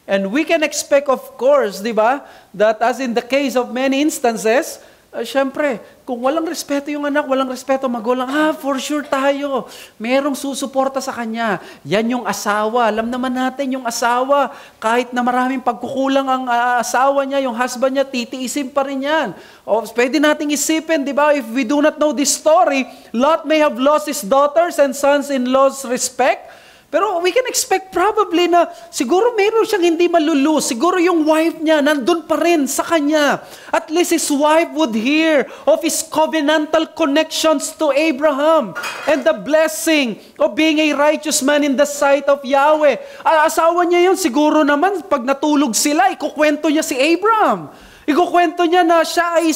And we can expect, of course, di ba, that as in the case of many instances, syempre, kung walang respeto yung anak, walang respeto magulang, for sure tayo. Merong susuporta sa kanya. Yan yung asawa. Alam naman natin yung asawa, kahit na maraming pagkukulang ang asawa niya, yung husband niya, titiisin pa rin yan. O, pwede nating isipin, di ba, if we do not know this story, Lot may have lost his daughters and sons-in-law's respect. Pero we can expect probably na siguro mayroon siyang hindi malulus. Siguro yung wife niya nandun pa rin sa kanya. At least his wife would hear of his covenantal connections to Abraham and the blessing of being a righteous man in the sight of Yahweh. Asawa niya yun, siguro naman pag natulog sila, ikukwento niya si Abraham. Ikukwento niya na siya ay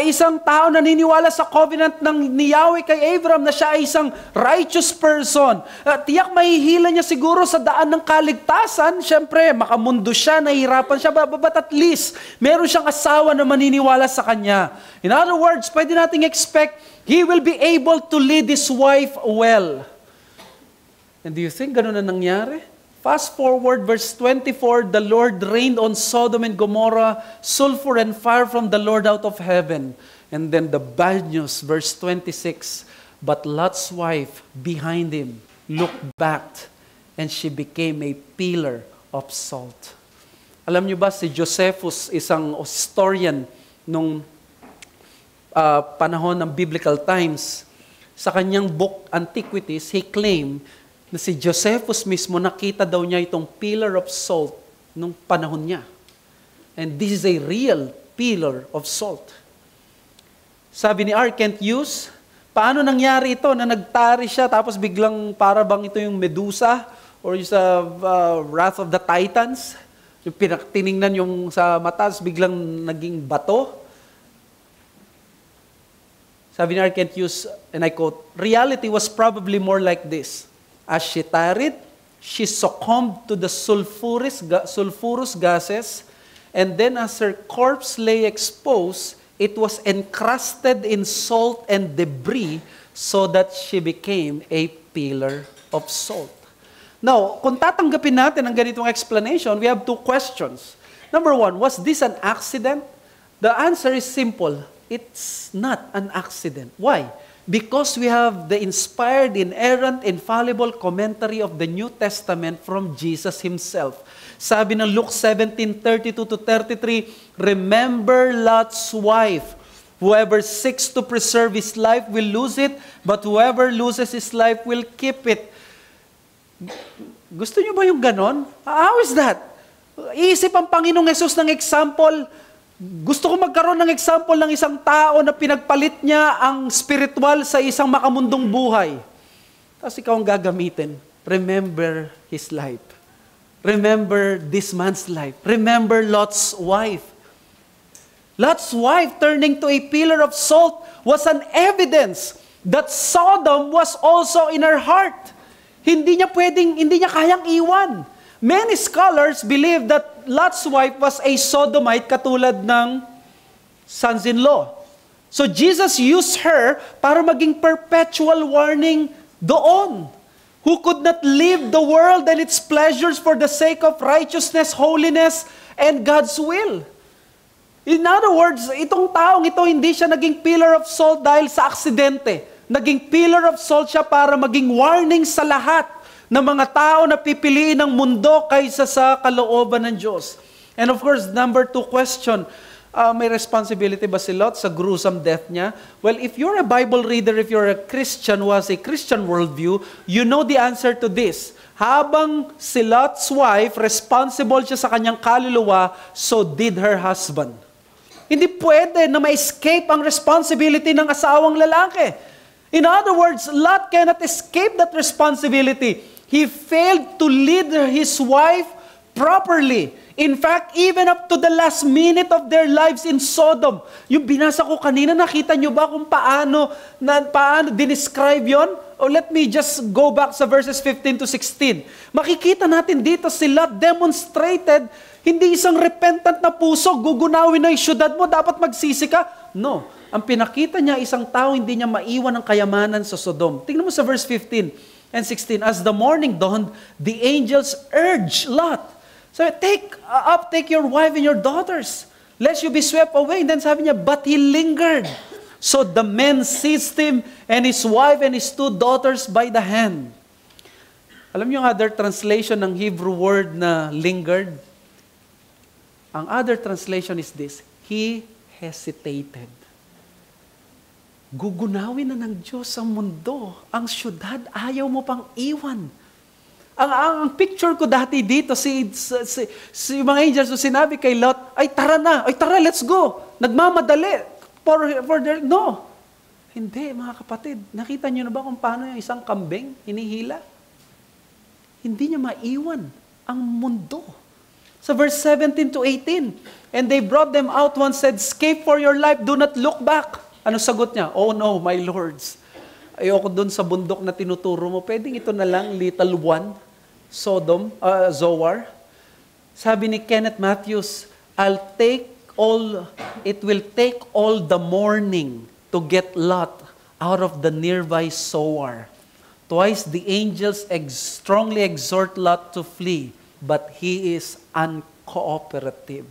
isang tao na naniniwala sa covenant ni Yahweh kay Abraham, na siya ay isang righteous person. Tiyak mahihila niya siguro sa daan ng kaligtasan. Siyempre, makamundo siya, nahihirapan siya, but at least, meron siyang asawa na maniniwala sa kanya. In other words, pwede nating expect, he will be able to lead his wife well. And do you think ganun na nangyari? Fast forward, verse 24, the Lord rained on Sodom and Gomorrah sulfur and fire from the Lord out of heaven. And then the bad news, verse 26, but Lot's wife behind him looked back and she became a pillar of salt. Alam niyo ba, si Josephus, isang historian nung panahon ng biblical times, sa kanyang book, Antiquities, he claimed na si Josephus mismo, nakita daw niya itong pillar of salt nung panahon niya. And this is a real pillar of salt. Sabi ni R. Kent Hughes, paano nangyari ito na nagtari siya tapos biglang para bang ito yung Medusa or yung sa Wrath of the Titans? Yung tiningnan yung sa matas, biglang naging bato. Sabi ni R. Kent Hughes, and I quote, reality was probably more like this. As she tarried, she succumbed to the sulfurous gases, and then as her corpse lay exposed, it was encrusted in salt and debris so that she became a pillar of salt. Now, kung tatanggapin natin ang ganitong explanation, we have 2 questions. Number 1, was this an accident? The answer is simple. It's not an accident. Why? Because we have the inspired, inerrant, infallible commentary of the New Testament from Jesus Himself. Sabi ng Luke 17:32-33, remember Lot's wife. Whoever seeks to preserve his life will lose it, but whoever loses his life will keep it. Gusto niyo ba yung ganon? How is that? Iisip ang Panginoong Hesus ng example. Gusto ko magkaroon ng example ng isang tao na pinagpalit niya ang spiritual sa isang makamundong buhay. Tapos ikaw ang gagamitin. Remember his life. Remember this man's life. Remember Lot's wife. Lot's wife turning to a pillar of salt was an evidence that Sodom was also in her heart. Hindi niya kayang iwan. Many scholars believe that Lot's wife was a sodomite katulad ng sons-in-law. So Jesus used her para maging perpetual warning doon. Who could not leave the world and its pleasures for the sake of righteousness, holiness, and God's will. In other words, itong taong ito, hindi siya naging pillar of salt dahil sa aksidente. Naging pillar of salt siya para maging warning sa lahat ng mga tao na pipiliin ng mundo kaysa sa kalooban ng Diyos. And of course, number 2 question, may responsibility ba si Lot sa gruesome death niya? Well, if you're a Bible reader, if you're a Christian who has a Christian worldview, you know the answer to this. Habang si Lot's wife, responsible siya sa kanyang kaluluwa, so did her husband. Hindi pwede na ma-escape ang responsibility ng asawang lalaki. In other words, Lot cannot escape that responsibility. He failed to lead his wife properly. In fact, even up to the last minute of their lives in Sodom. Yung binasa ko kanina, nakita nyo ba kung paano dinescribe yon? Or let me just go back sa verses 15 to 16. Makikita natin dito si Lot demonstrated, hindi isang repentant na puso, gugunawin na yung syudad mo, dapat magsisi ka. No. Ang pinakita niya, isang tao, hindi niya maiwan ang kayamanan sa Sodom. Tingnan mo sa verse 15 and 16. As the morning dawned, the angels urged Lot. So, take your wife and your daughters, lest you be swept away. And then sabi niya, but he lingered. So the men seized him and his wife and his 2 daughters by the hand. Alam niyo yung other translation ng Hebrew word na lingered? Ang other translation is this, he hesitated. Gugunawin na ng Diyos ang mundo. Ang syudad, ayaw mo pang iwan. Ang picture ko dati dito, si mga angels, so sinabi kay Lot, ay tara, let's go. Nagmamadali. No. Hindi, mga kapatid. Nakita niyo na ba kung paano yung isang kambing hinihila? Hindi niya maiwan ang mundo. Sa verse 17 to 18, and they brought them out, one said, escape for your life, do not look back. Ano sagot niya? Oh no, my lords. Ayoko dun sa bundok na tinuturo mo. Pwedeng ito na lang, little one, Sodom, Zoar. Sabi ni Kenneth Matthews, it will take all the morning to get Lot out of the nearby Zoar. Twice the angels strongly exhort Lot to flee, but he is uncooperative.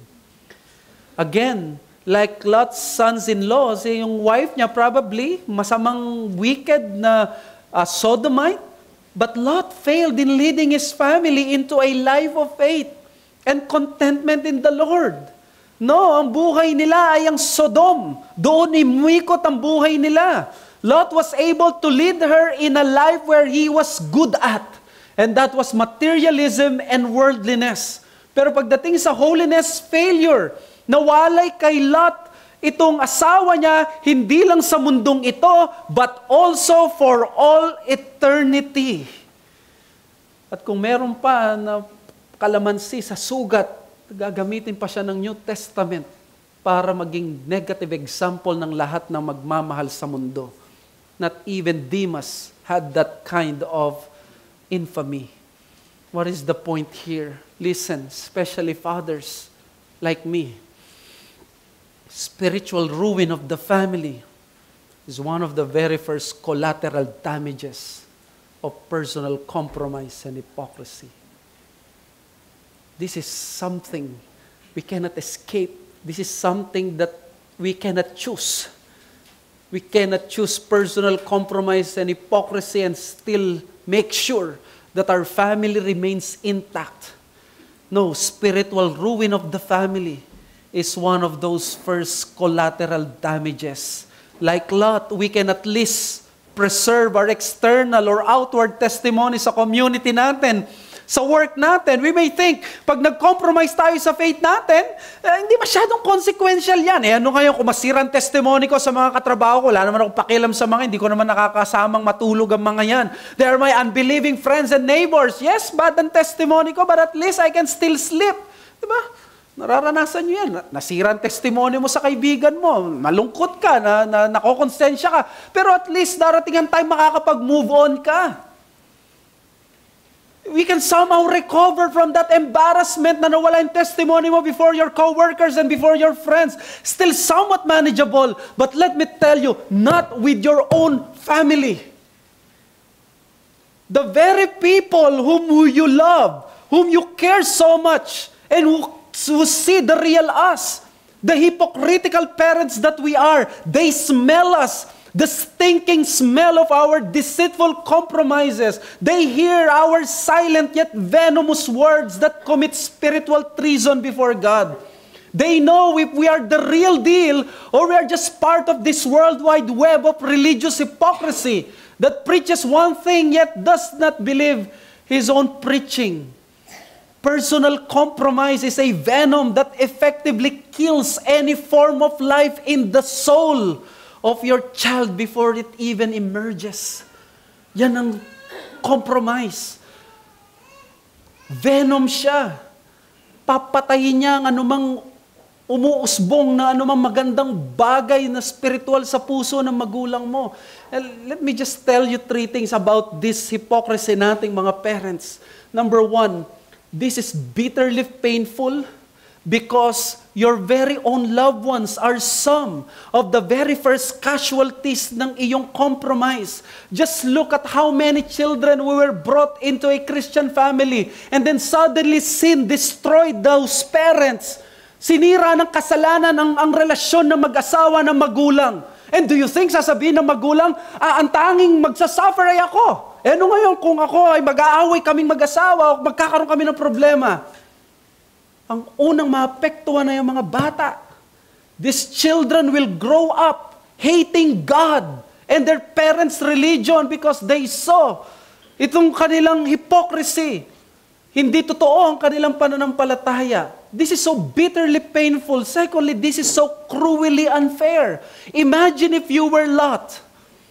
Again, like Lot's sons-in-law, yung wife niya probably masamang wicked na sodomite, but Lot failed in leading his family into a life of faith and contentment in the Lord. No, ang buhay nila ay ang Sodom. Doon imikot ang buhay nila. Lot was able to lead her in a life where he was good at. And that was materialism and worldliness. Pero pagdating sa holiness, failure. Nawalay kay Lot itong asawa niya, hindi lang sa mundong ito, but also for all eternity. At kung meron pa na kalamansi sa sugat, gagamitin pa siya ng New Testament para maging negative example ng lahat ng magmamahal sa mundo. Not even Demas had that kind of infamy. What is the point here? Listen, especially fathers like me. Spiritual ruin of the family is one of the very first collateral damages of personal compromise and hypocrisy. This is something we cannot escape. This is something that we cannot choose. We cannot choose personal compromise and hypocrisy and still make sure that our family remains intact. No, spiritual ruin of the family is one of those first collateral damages. Like Lot, we can at least preserve our external or outward testimony sa community natin. Sa work natin, we may think, pag nag-compromise tayo sa faith natin, hindi masyadong consequential yan. Ano ngayon, kung masira ang testimony ko sa mga katrabaho ko, wala naman akong pakialam sa mga, hindi ko naman nakakasamang matulog ang mga yan. They are my unbelieving friends and neighbors. Yes, bad ang testimony ko, but at least I can still sleep. Diba? Nararanasan nyo yan. Nasira ang testimony mo sa kaibigan mo. Malungkot ka, nakokonsensya ka. Pero at least darating ang time makakapag-move on ka. We can somehow recover from that embarrassment na nawala yung testimony mo before your coworkers and before your friends. Still somewhat manageable, but let me tell you, not with your own family. The very people whom you love, whom you care so much, and who see the real us, the hypocritical parents that we are, they smell us. The stinking smell of our deceitful compromises. They hear our silent yet venomous words that commit spiritual treason before God. They know if we are the real deal or we are just part of this worldwide web of religious hypocrisy that preaches one thing yet does not believe his own preaching. Personal compromise is a venom that effectively kills any form of life in the soul of your child before it even emerges. Yan ang compromise. Venom siya. Papatayin niya ang anumang umuusbong na anumang magandang bagay na spiritual sa puso ng magulang mo. Let me just tell you 3 things about this hypocrisy nating mga parents. Number 1, this is bitterly painful because your very own loved ones are some of the very first casualties ng iyong compromise. Just look at how many children we were brought into a Christian family and then suddenly sin destroyed those parents. Sinira ng kasalanan ang relasyon ng mag-asawa ng magulang. And do you think sasabihin ng magulang, ang tanging magsasuffer ay ako? Eh ano ngayon kung ako ay mag-aaway kaming mag-asawa o magkakaroon kami ng problema? Ang unang maapektuhan na yung mga bata. These children will grow up hating God and their parents' religion because they saw itong kanilang hypocrisy. Hindi totoo ang kanilang pananampalataya. This is so bitterly painful. Secondly, this is so cruelly unfair. Imagine if you were Lot.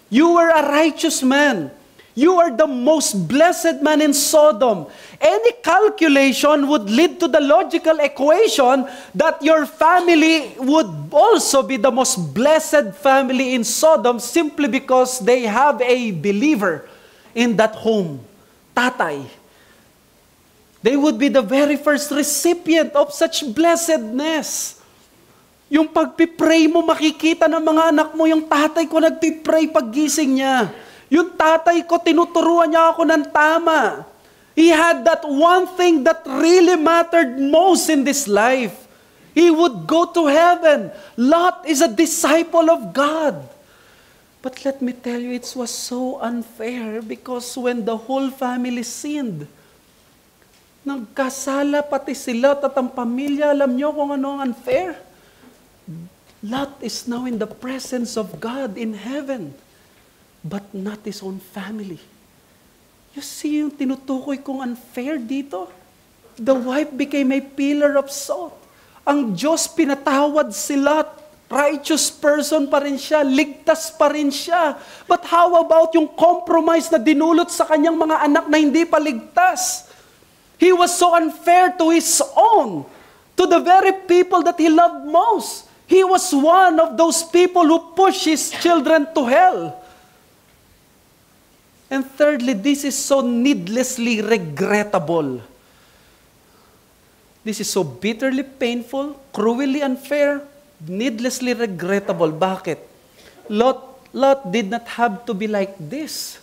You were a righteous man. You are the most blessed man in Sodom. Any calculation would lead to the logical equation that your family would also be the most blessed family in Sodom simply because they have a believer in that home. Tatay. They would be the very first recipient of such blessedness. Yung pagpipray mo, makikita ng mga anak mo, yung tatay ko nagpipray paggising niya. Yung tatay ko, tinuturuan niya ako ng tama. He had that one thing that really mattered most in this life. He would go to heaven. Lot is a disciple of God. But let me tell you, it was so unfair because when the whole family sinned, nagkasala pati sila at ang pamilya. Alam niyo kung ano ang unfair? Lot is now in the presence of God in heaven, but not his own family. You see yung tinutukoy kong unfair dito? The wife became a pillar of salt. Ang Diyos pinatawad si Lot. Righteous person pa rin siya. Ligtas pa rin siya. But how about yung compromise na dinulot sa kanyang mga anak na hindi pa ligtas? He was so unfair to his own, to the very people that he loved most. He was one of those people who pushed his children to hell. And thirdly, this is so needlessly regrettable. This is so bitterly painful, cruelly unfair, needlessly regrettable. Bakit? Lot did not have to be like this.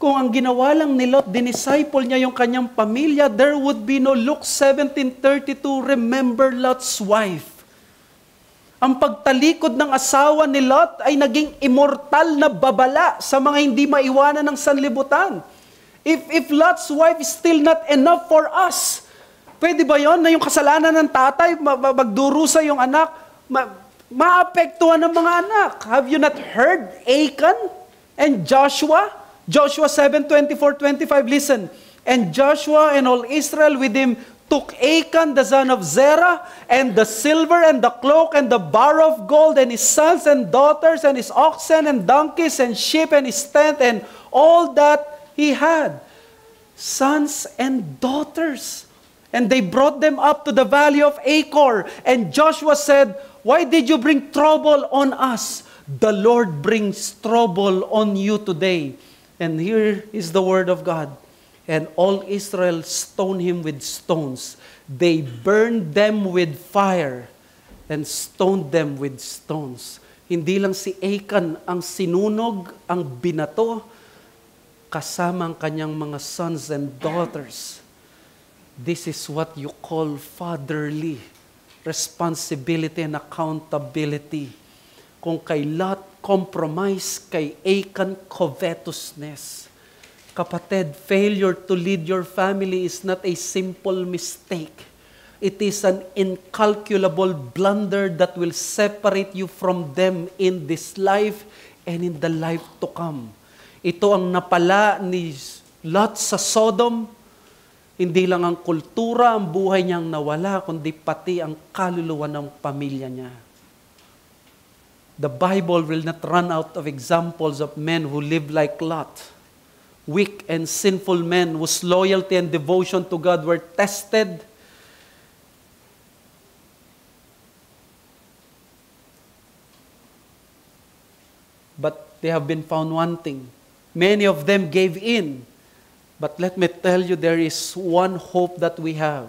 Kung ang ginawa lang ni Lot, dinisciple niya yung kanyang pamilya, there would be no Luke 17:32, remember Lot's wife. Ang pagtalikod ng asawa ni Lot ay naging immortal na babala sa mga hindi maiwanan ng sanlibutan. If Lot's wife is still not enough for us, pwede ba yon na yung kasalanan ng tatay, magdurusa yung anak, maapektuhan ng mga anak? Have you not heard Achan and Joshua? Joshua 7:24-25, listen. And Joshua and all Israel with him took Achan the son of Zerah, and the silver and the cloak and the bar of gold, and his sons and daughters, and his oxen and donkeys and sheep and his tent, and all that he had. Sons and daughters. And they brought them up to the valley of Achor. And Joshua said, why did you bring trouble on us? The Lord brings trouble on you today. And here is the word of God. And all Israel stoned him with stones. They burned them with fire and stoned them with stones. Hindi lang si Achan ang sinunog, ang binato, kasama ang kanyang mga sons and daughters. This is what you call fatherly responsibility and accountability. Kung kay Lot, compromise, kay Achan, covetousness. Kapatid, failure to lead your family is not a simple mistake. It is an incalculable blunder that will separate you from them in this life and in the life to come. Ito ang napala ni Lot sa Sodom. Hindi lang ang kultura, ang buhay niyang nawala, kundi pati ang kaluluwa ng pamilya niya. The Bible will not run out of examples of men who live like Lot. Weak and sinful men whose loyalty and devotion to God were tested. But they have been found wanting. Many of them gave in. But let me tell you, there is one hope that we have.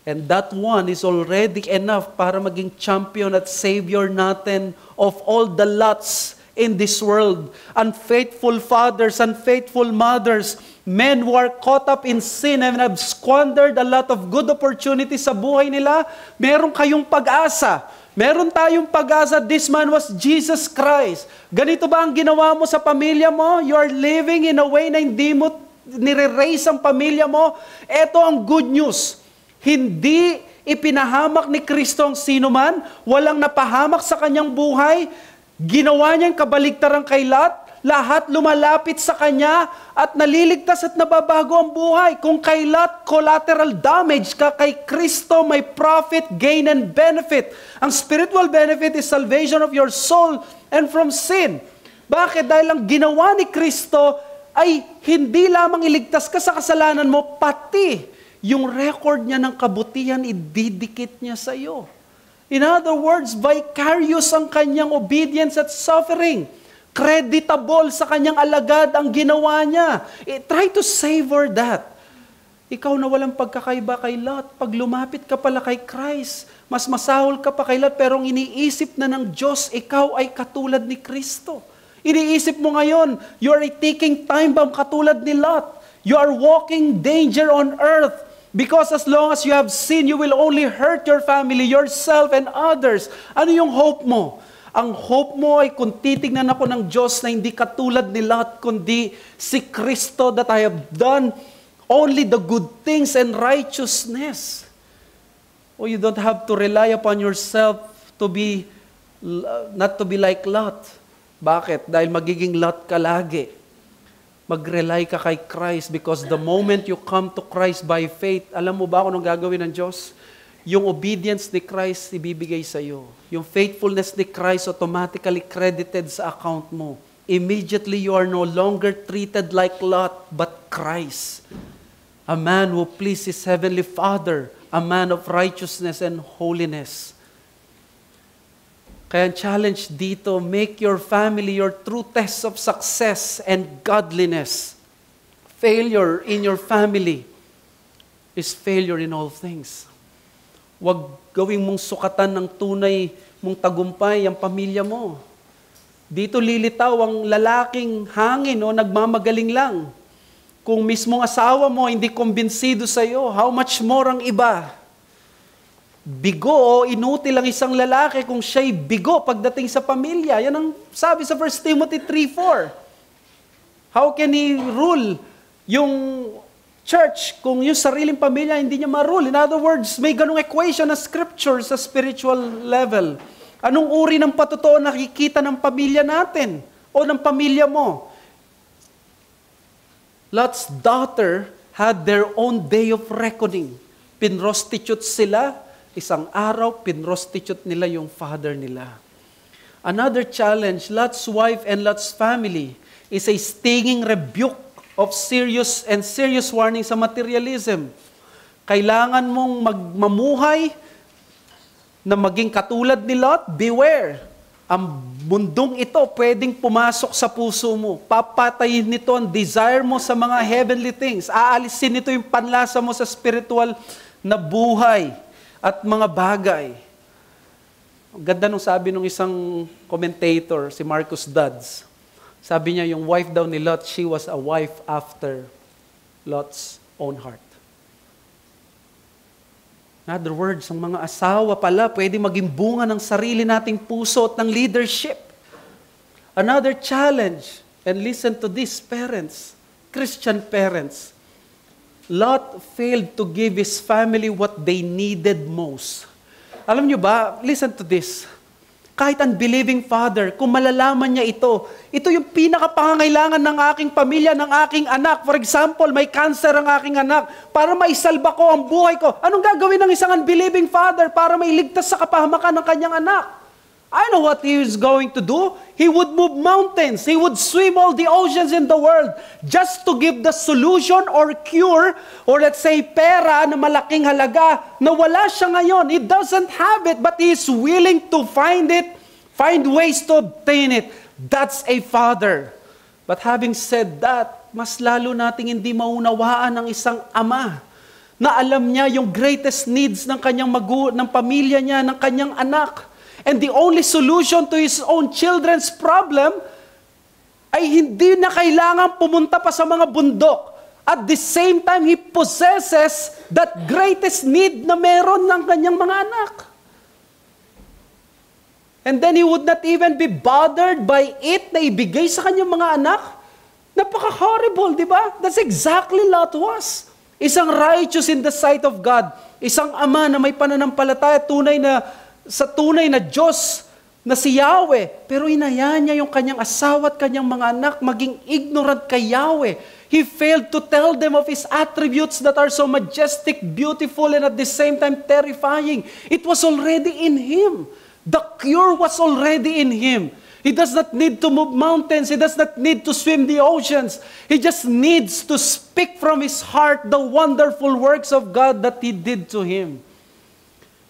And that one is already enough para maging champion at savior natin of all the lots in this world. Unfaithful fathers, unfaithful mothers, men who are caught up in sin and have squandered a lot of good opportunities sa buhay nila, meron kayong pag-asa. Meron tayong pag-asa. This man was Jesus Christ. Ganito ba ang ginawa mo sa pamilya mo? You are living in a way na hindi mo nire-raise ang pamilya mo. Ito ang good news. Hindi ipinahamak ni Kristo ang sino man. Walang napahamak sa kanyang buhay. Ginawa niyang kabaligtaran kay Lot. Lahat lumalapit sa kanya at naliligtas at nababago ang buhay. Kung kay Lot, collateral damage ka, kay Kristo may profit, gain, and benefit. Ang spiritual benefit is salvation of your soul and from sin. Bakit? Dahil ang ginawa ni Kristo ay hindi lamang iligtas ka sa kasalanan mo, pati yung record niya ng kabutihan, ididikit niya sa iyo. In other words, vicarious ang kanyang obedience at suffering. Creditable sa kanyang alagad ang ginawa niya. Try to savor that. Ikaw na walang pagkakaiba kay Lot, pag lumapit ka pala kay Christ, mas masahol ka pa kay Lot, pero ang iniisip na ng Diyos, ikaw ay katulad ni Kristo. Iniisip mo ngayon, you are taking time bomb katulad ni Lot. You are walking danger on earth because as long as you have sin, you will only hurt your family, yourself, and others. Ano yung hope mo? Ang hope mo ay kung titignan ako ng Diyos na hindi katulad ni Lot, kundi si Kristo that I have done only the good things and righteousness. Oh, you don't have to rely upon yourself to be, not to be like Lot. Bakit? Dahil magiging Lot ka lagi. Mag-rely ka kay Christ because the moment you come to Christ by faith, alam mo ba kung anong gagawin ng Diyos? Yung obedience ni Christ ibibigay sa iyo. Yung faithfulness ni Christ automatically credited sa account mo. Immediately you are no longer treated like Lot, but Christ. A man who pleased his heavenly Father, a man of righteousness and holiness. Kaya ang challenge dito, make your family your true test of success and godliness. Failure in your family is failure in all things. Huwag gawing mong sukatan ng tunay mong tagumpay ang pamilya mo. Dito lilitaw ang lalaking hangin o nagmamagaling lang. Kung mismong asawa mo hindi kumbinsido sa iyo, how much more ang iba? Bigo o inutil ang isang lalaki kung siya'y bigo pagdating sa pamilya. Yan ang sabi sa 1 Timothy 3:4. How can he rule yung church kung yung sariling pamilya hindi niya ma-rule? In other words, may ganung equation na scripture sa spiritual level. Anong uri ng patotoo nakikita ng pamilya natin o ng pamilya mo? Lot's daughter had their own day of reckoning. Pinrostitute sila. Isang araw, pinrostitute nila yung father nila. Another challenge, Lot's wife and Lot's family is a stinging rebuke of serious warning sa materialism. Kailangan mong mamuhay na maging katulad ni Lot, beware. Ang mundong ito pwedeng pumasok sa puso mo. Papatayin nito ang desire mo sa mga heavenly things. Aalisin nito yung panlasa mo sa spiritual na buhay at mga bagay. Ang ganda nung sabi nung isang commentator, si Marcus Dodds. Sabi niya, yung wife daw ni Lot, she was a wife after Lot's own heart. In other words, ang mga asawa pala, pwede maging bunga ng sarili nating puso at ng leadership. Another challenge, and listen to this, parents, Christian parents, Lot failed to give his family what they needed most. Alam nyo ba, listen to this. Kahit unbelieving father, kung malalaman niya ito yung pinakapangangailangan ng aking pamilya, ng aking anak. For example, may cancer ang aking anak. Para maisalba ko ang buhay ko, anong gagawin ng isang unbelieving father para mailigtas sa kapahamakan ng kanyang anak? I know what he is going to do. He would move mountains. He would swim all the oceans in the world just to give the solution or cure or let's say pera na malaking halaga na wala siya ngayon. He doesn't have it but he is willing to find it, find ways to obtain it. That's a father. But having said that, mas lalo nating hindi maunawaan ng isang ama na alam niya yung greatest needs ng kanyang ng pamilya niya, ng kanyang anak. And the only solution to his own children's problem ay hindi na kailangan pumunta pa sa mga bundok. At the same time, he possesses that greatest need na meron ng kanyang mga anak. And then he would not even be bothered by it na ibigay sa kanyang mga anak. Napaka-horrible, di ba? That's exactly Lot was. Isang righteous in the sight of God. Isang ama na may pananampalataya, sa tunay na Diyos na si Yahweh. Pero inayaan niya yung kanyang asawa at kanyang mga anak maging ignorant kay Yahweh. He failed to tell them of His attributes that are so majestic, beautiful, and at the same time terrifying. It was already in Him. The cure was already in Him. He does not need to move mountains. He does not need to swim the oceans. He just needs to speak from his heart the wonderful works of God that He did to him.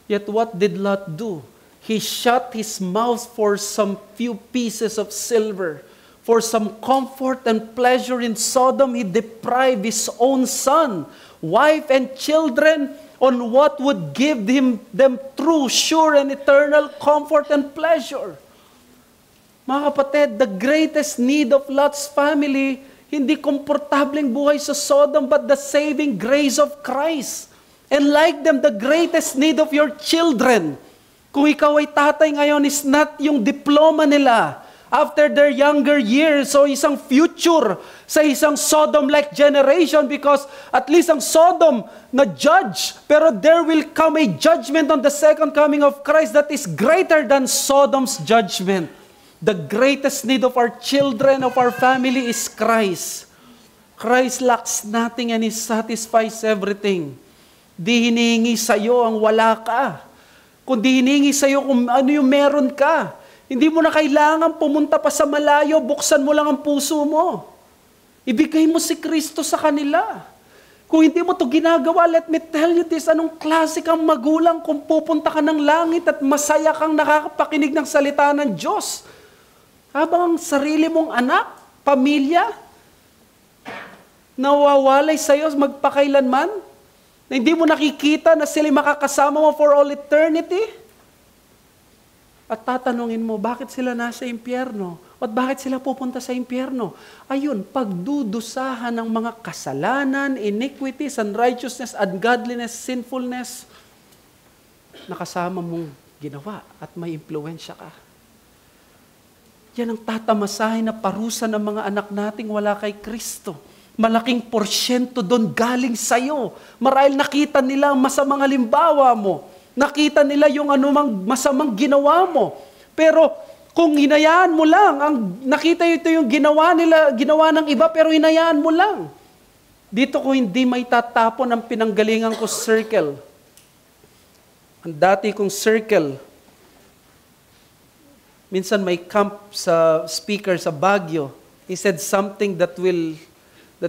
Yet what did Lot do? He shut his mouth for some few pieces of silver. For some comfort and pleasure in Sodom, he deprived his own son, wife, and children on what would give them true, sure, and eternal comfort and pleasure. Mga kapatid, the greatest need of Lot's family, hindi komportableng buhay sa Sodom, but the saving grace of Christ. And like them, the greatest need of your children, kung ikaw ay tatay ngayon, is not yung diploma nila after their younger years o isang future sa isang Sodom-like generation, because at least ang Sodom na judge, pero there will come a judgment on the second coming of Christ that is greater than Sodom's judgment. The greatest need of our children, of our family is Christ. Christ lacks nothing and He satisfies everything. Di hinihingi sa'yo ang wala ka. Kundi hinihingi sa'yo kung ano yung meron ka. Hindi mo na kailangan pumunta pa sa malayo, buksan mo lang ang puso mo. Ibigay mo si Kristo sa kanila. Kung hindi mo to ginagawa, let me tell you this, anong klase kang magulang kung pupunta ka ng langit at masaya kang nakakapakinig ng salita ng Diyos. Habang ang sarili mong anak, pamilya, nawawalay sa'yo magpakailanman, na hindi mo nakikita na sila makakasama mo for all eternity? At tatanungin mo, bakit sila nasa impyerno? At bakit sila pupunta sa impyerno? Ayun, pagdudusahan ng mga kasalanan, iniquities, unrighteousness, ungodliness, sinfulness, nakasama mong ginawa at may impluensya ka. Yan ang tatamasahin na parusa ng mga anak nating wala kay Kristo. Malaking porsyento doon galing sa'yo. Marahil nakita nila ang masamang halimbawa mo. Nakita nila yung anumang masamang ginawa mo. Pero kung hinayaan mo lang, nakita ito yung ginawa ng iba, pero hinayaan mo lang. Dito ko hindi may tatapon ang pinanggalingan ko circle. Ang dati kong circle, minsan may camp sa speaker sa Baguio. He said something that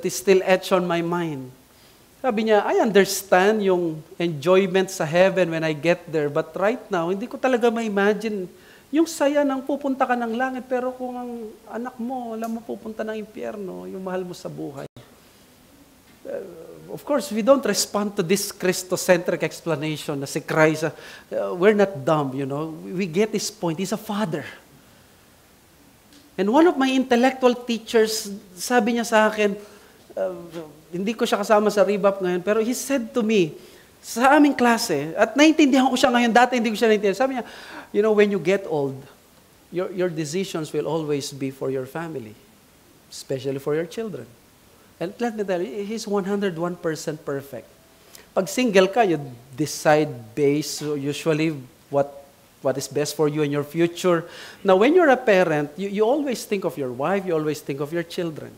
is still etched on my mind. Sabi niya, I understand yung enjoyment sa heaven when I get there, but right now, hindi ko talaga ma-imagine yung saya ng pupunta ka ng langit, pero kung ang anak mo, alam mo pupunta ng impyerno, yung mahal mo sa buhay. Of course, we don't respond to this Christocentric explanation na si Christ, we're not dumb, you know. We get his point. He's a father. And one of my intellectual teachers, sabi niya sa akin, hindi ko siya kasama sa Rebap ngayon, pero he said to me, sa aming klase, at naintindihan ko siya ngayon, dati hindi ko siya naintindihan. Sabi niya, you know, when you get old, your decisions will always be for your family, especially for your children. And let me tell you, he's 101% perfect. Pag single ka, you decide based usually what what is best for you and your future. Now, when you're a parent, you always think of your wife, you always think of your children.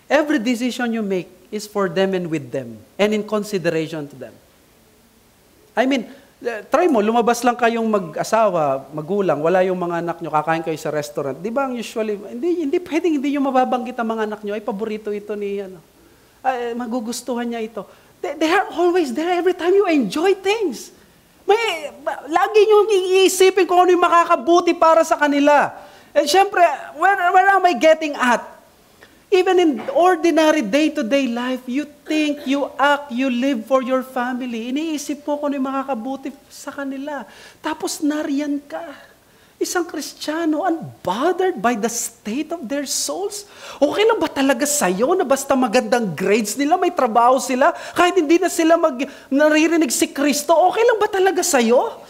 Every decision you make is for them and with them, and in consideration to them. I mean, try mo, lumabas lang kayong mag-asawa, magulang, wala yung mga anak nyo, kakain kayo sa restaurant. Di ba, usually, hindi pwedeng hindi nyo mababanggit ang mga anak nyo, ay, paborito ito ni, ay, magugustuhan niya ito. They are always there every time you enjoy things. Lagi nyo iisipin kung ano yung makakabuti para sa kanila. And syempre, where am I getting at? Even in ordinary day-to-day life, you think, you act, you live for your family. Iniisip mo kung ano yung makakabuti sa kanila. Tapos nariyan ka. Isang Kristiyano, unbothered by the state of their souls. Okay lang ba talaga sa'yo na basta magandang grades nila, may trabaho sila, kahit hindi na sila naririnig si Kristo, okay lang ba talaga sa'yo?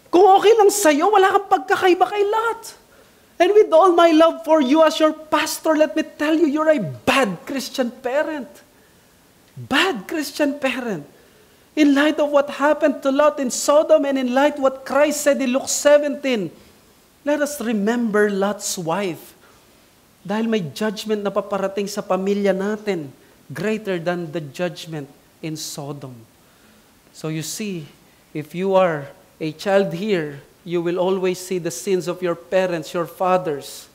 Kung okay lang sa'yo, wala kang pagkakaiba kay Lot. And with all my love for you as your pastor, let me tell you, you're a bad Christian parent. Bad Christian parent. In light of what happened to Lot in Sodom and in light of what Christ said in Luke 17, let us remember Lot's wife. Dahil may judgment na paparating sa pamilya natin, greater than the judgment in Sodom. So you see, if you are a child here, you will always see the sins of your parents, your fathers.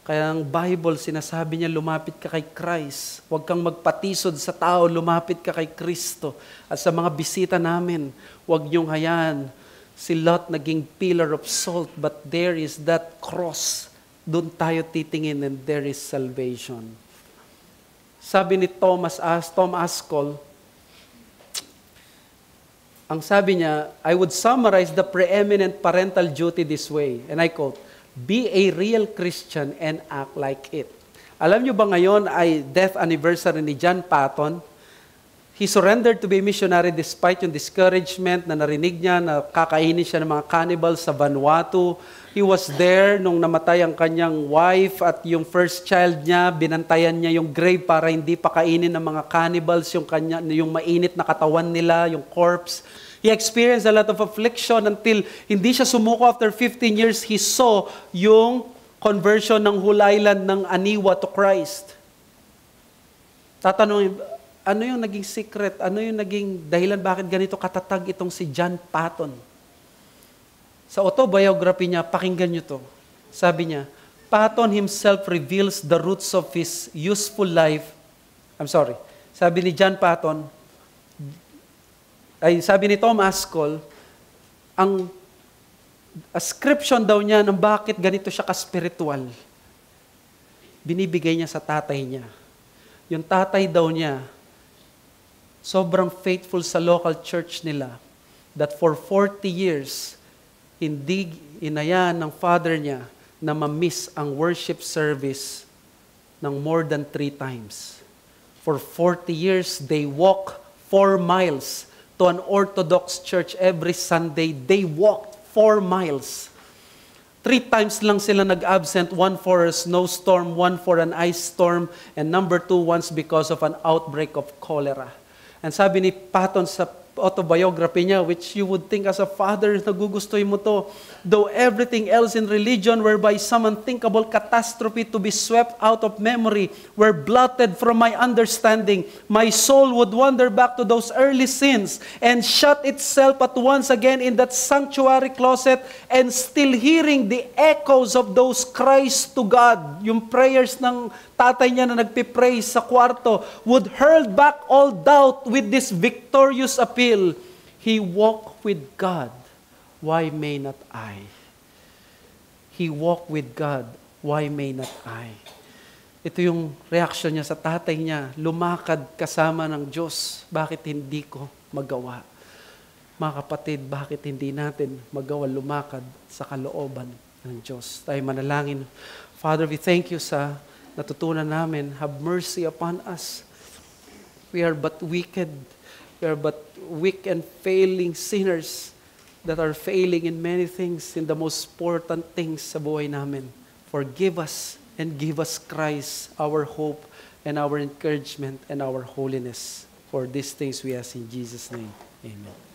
Kaya ang Bible, sinasabi niya, lumapit ka kay Christ. Huwag kang magpatisod sa tao, lumapit ka kay Kristo. At sa mga bisita namin, huwag niyong hayaan. Si Lot naging pillar of salt, but there is that cross. Doon tayo titingin and there is salvation. Sabi ni Tom Ascol, ang sabi niya, I would summarize the preeminent parental duty this way, and I quote, be a real Christian and act like it. Alam niyo ba ngayon ay death anniversary ni John Patton? He surrendered to be missionary despite yung discouragement na narinig niya na kakainin siya ng mga cannibals sa Vanuatu. He was there nung namatay ang kanyang wife at yung first child niya, binantayan niya yung grave para hindi pa kainin ng mga cannibals yung mainit na katawan nila, yung corpse. He experienced a lot of affliction until hindi siya sumuko. After 15 years, he saw yung conversion ng Hulaylan ng Aniwa to Christ. Tatanungin, ano yung naging secret? Ano yung naging dahilan bakit ganito katatag itong si John Patton? Sa autobiography niya, pakinggan niyo to. Sabi niya, Patton himself reveals the roots of his useful life. Sabi ni John Patton, sabi ni Tom Ascol, ang ascription daw niya ng bakit ganito siya ka-spiritual, binibigay niya sa tatay niya. Yung tatay daw niya, sobrang faithful sa local church nila, that for 40 years, hindi inayaan ng father niya na ma-miss ang worship service ng more than 3 times. For 40 years, they walk 4 miles to an Orthodox church every Sunday. They walked 4 miles. 3 times lang sila nag-absent, 1 for a snowstorm, 1 for an ice storm, and number 2, once because of an outbreak of cholera. And sabi ni Patton sa autobiography niya, which you would think as a father, nagugustuhin mo to, though everything else in religion whereby some unthinkable catastrophe to be swept out of memory were blotted from my understanding, my soul would wander back to those early sins and shut itself at once again in that sanctuary closet and still hearing the echoes of those cries to God, yung prayers ng tatay niya na nagpipray sa kwarto, would hurl back all doubt with this victorious appeal. He walked with God, why may not I? He walked with God, why may not I? Ito yung reaction niya sa tatay niya, lumakad kasama ng Diyos, bakit hindi ko magawa? Mga kapatid, bakit hindi natin magawa lumakad sa kalooban ng Diyos? Tayo manalangin. Father, we thank you sa natutunan namin. Have mercy upon us. We are but wicked. We are but weak and failing sinners that are failing in many things, in the most important things sa buhay namin. Forgive us and give us Christ, our hope and our encouragement and our holiness. For these things we ask in Jesus' name. Amen.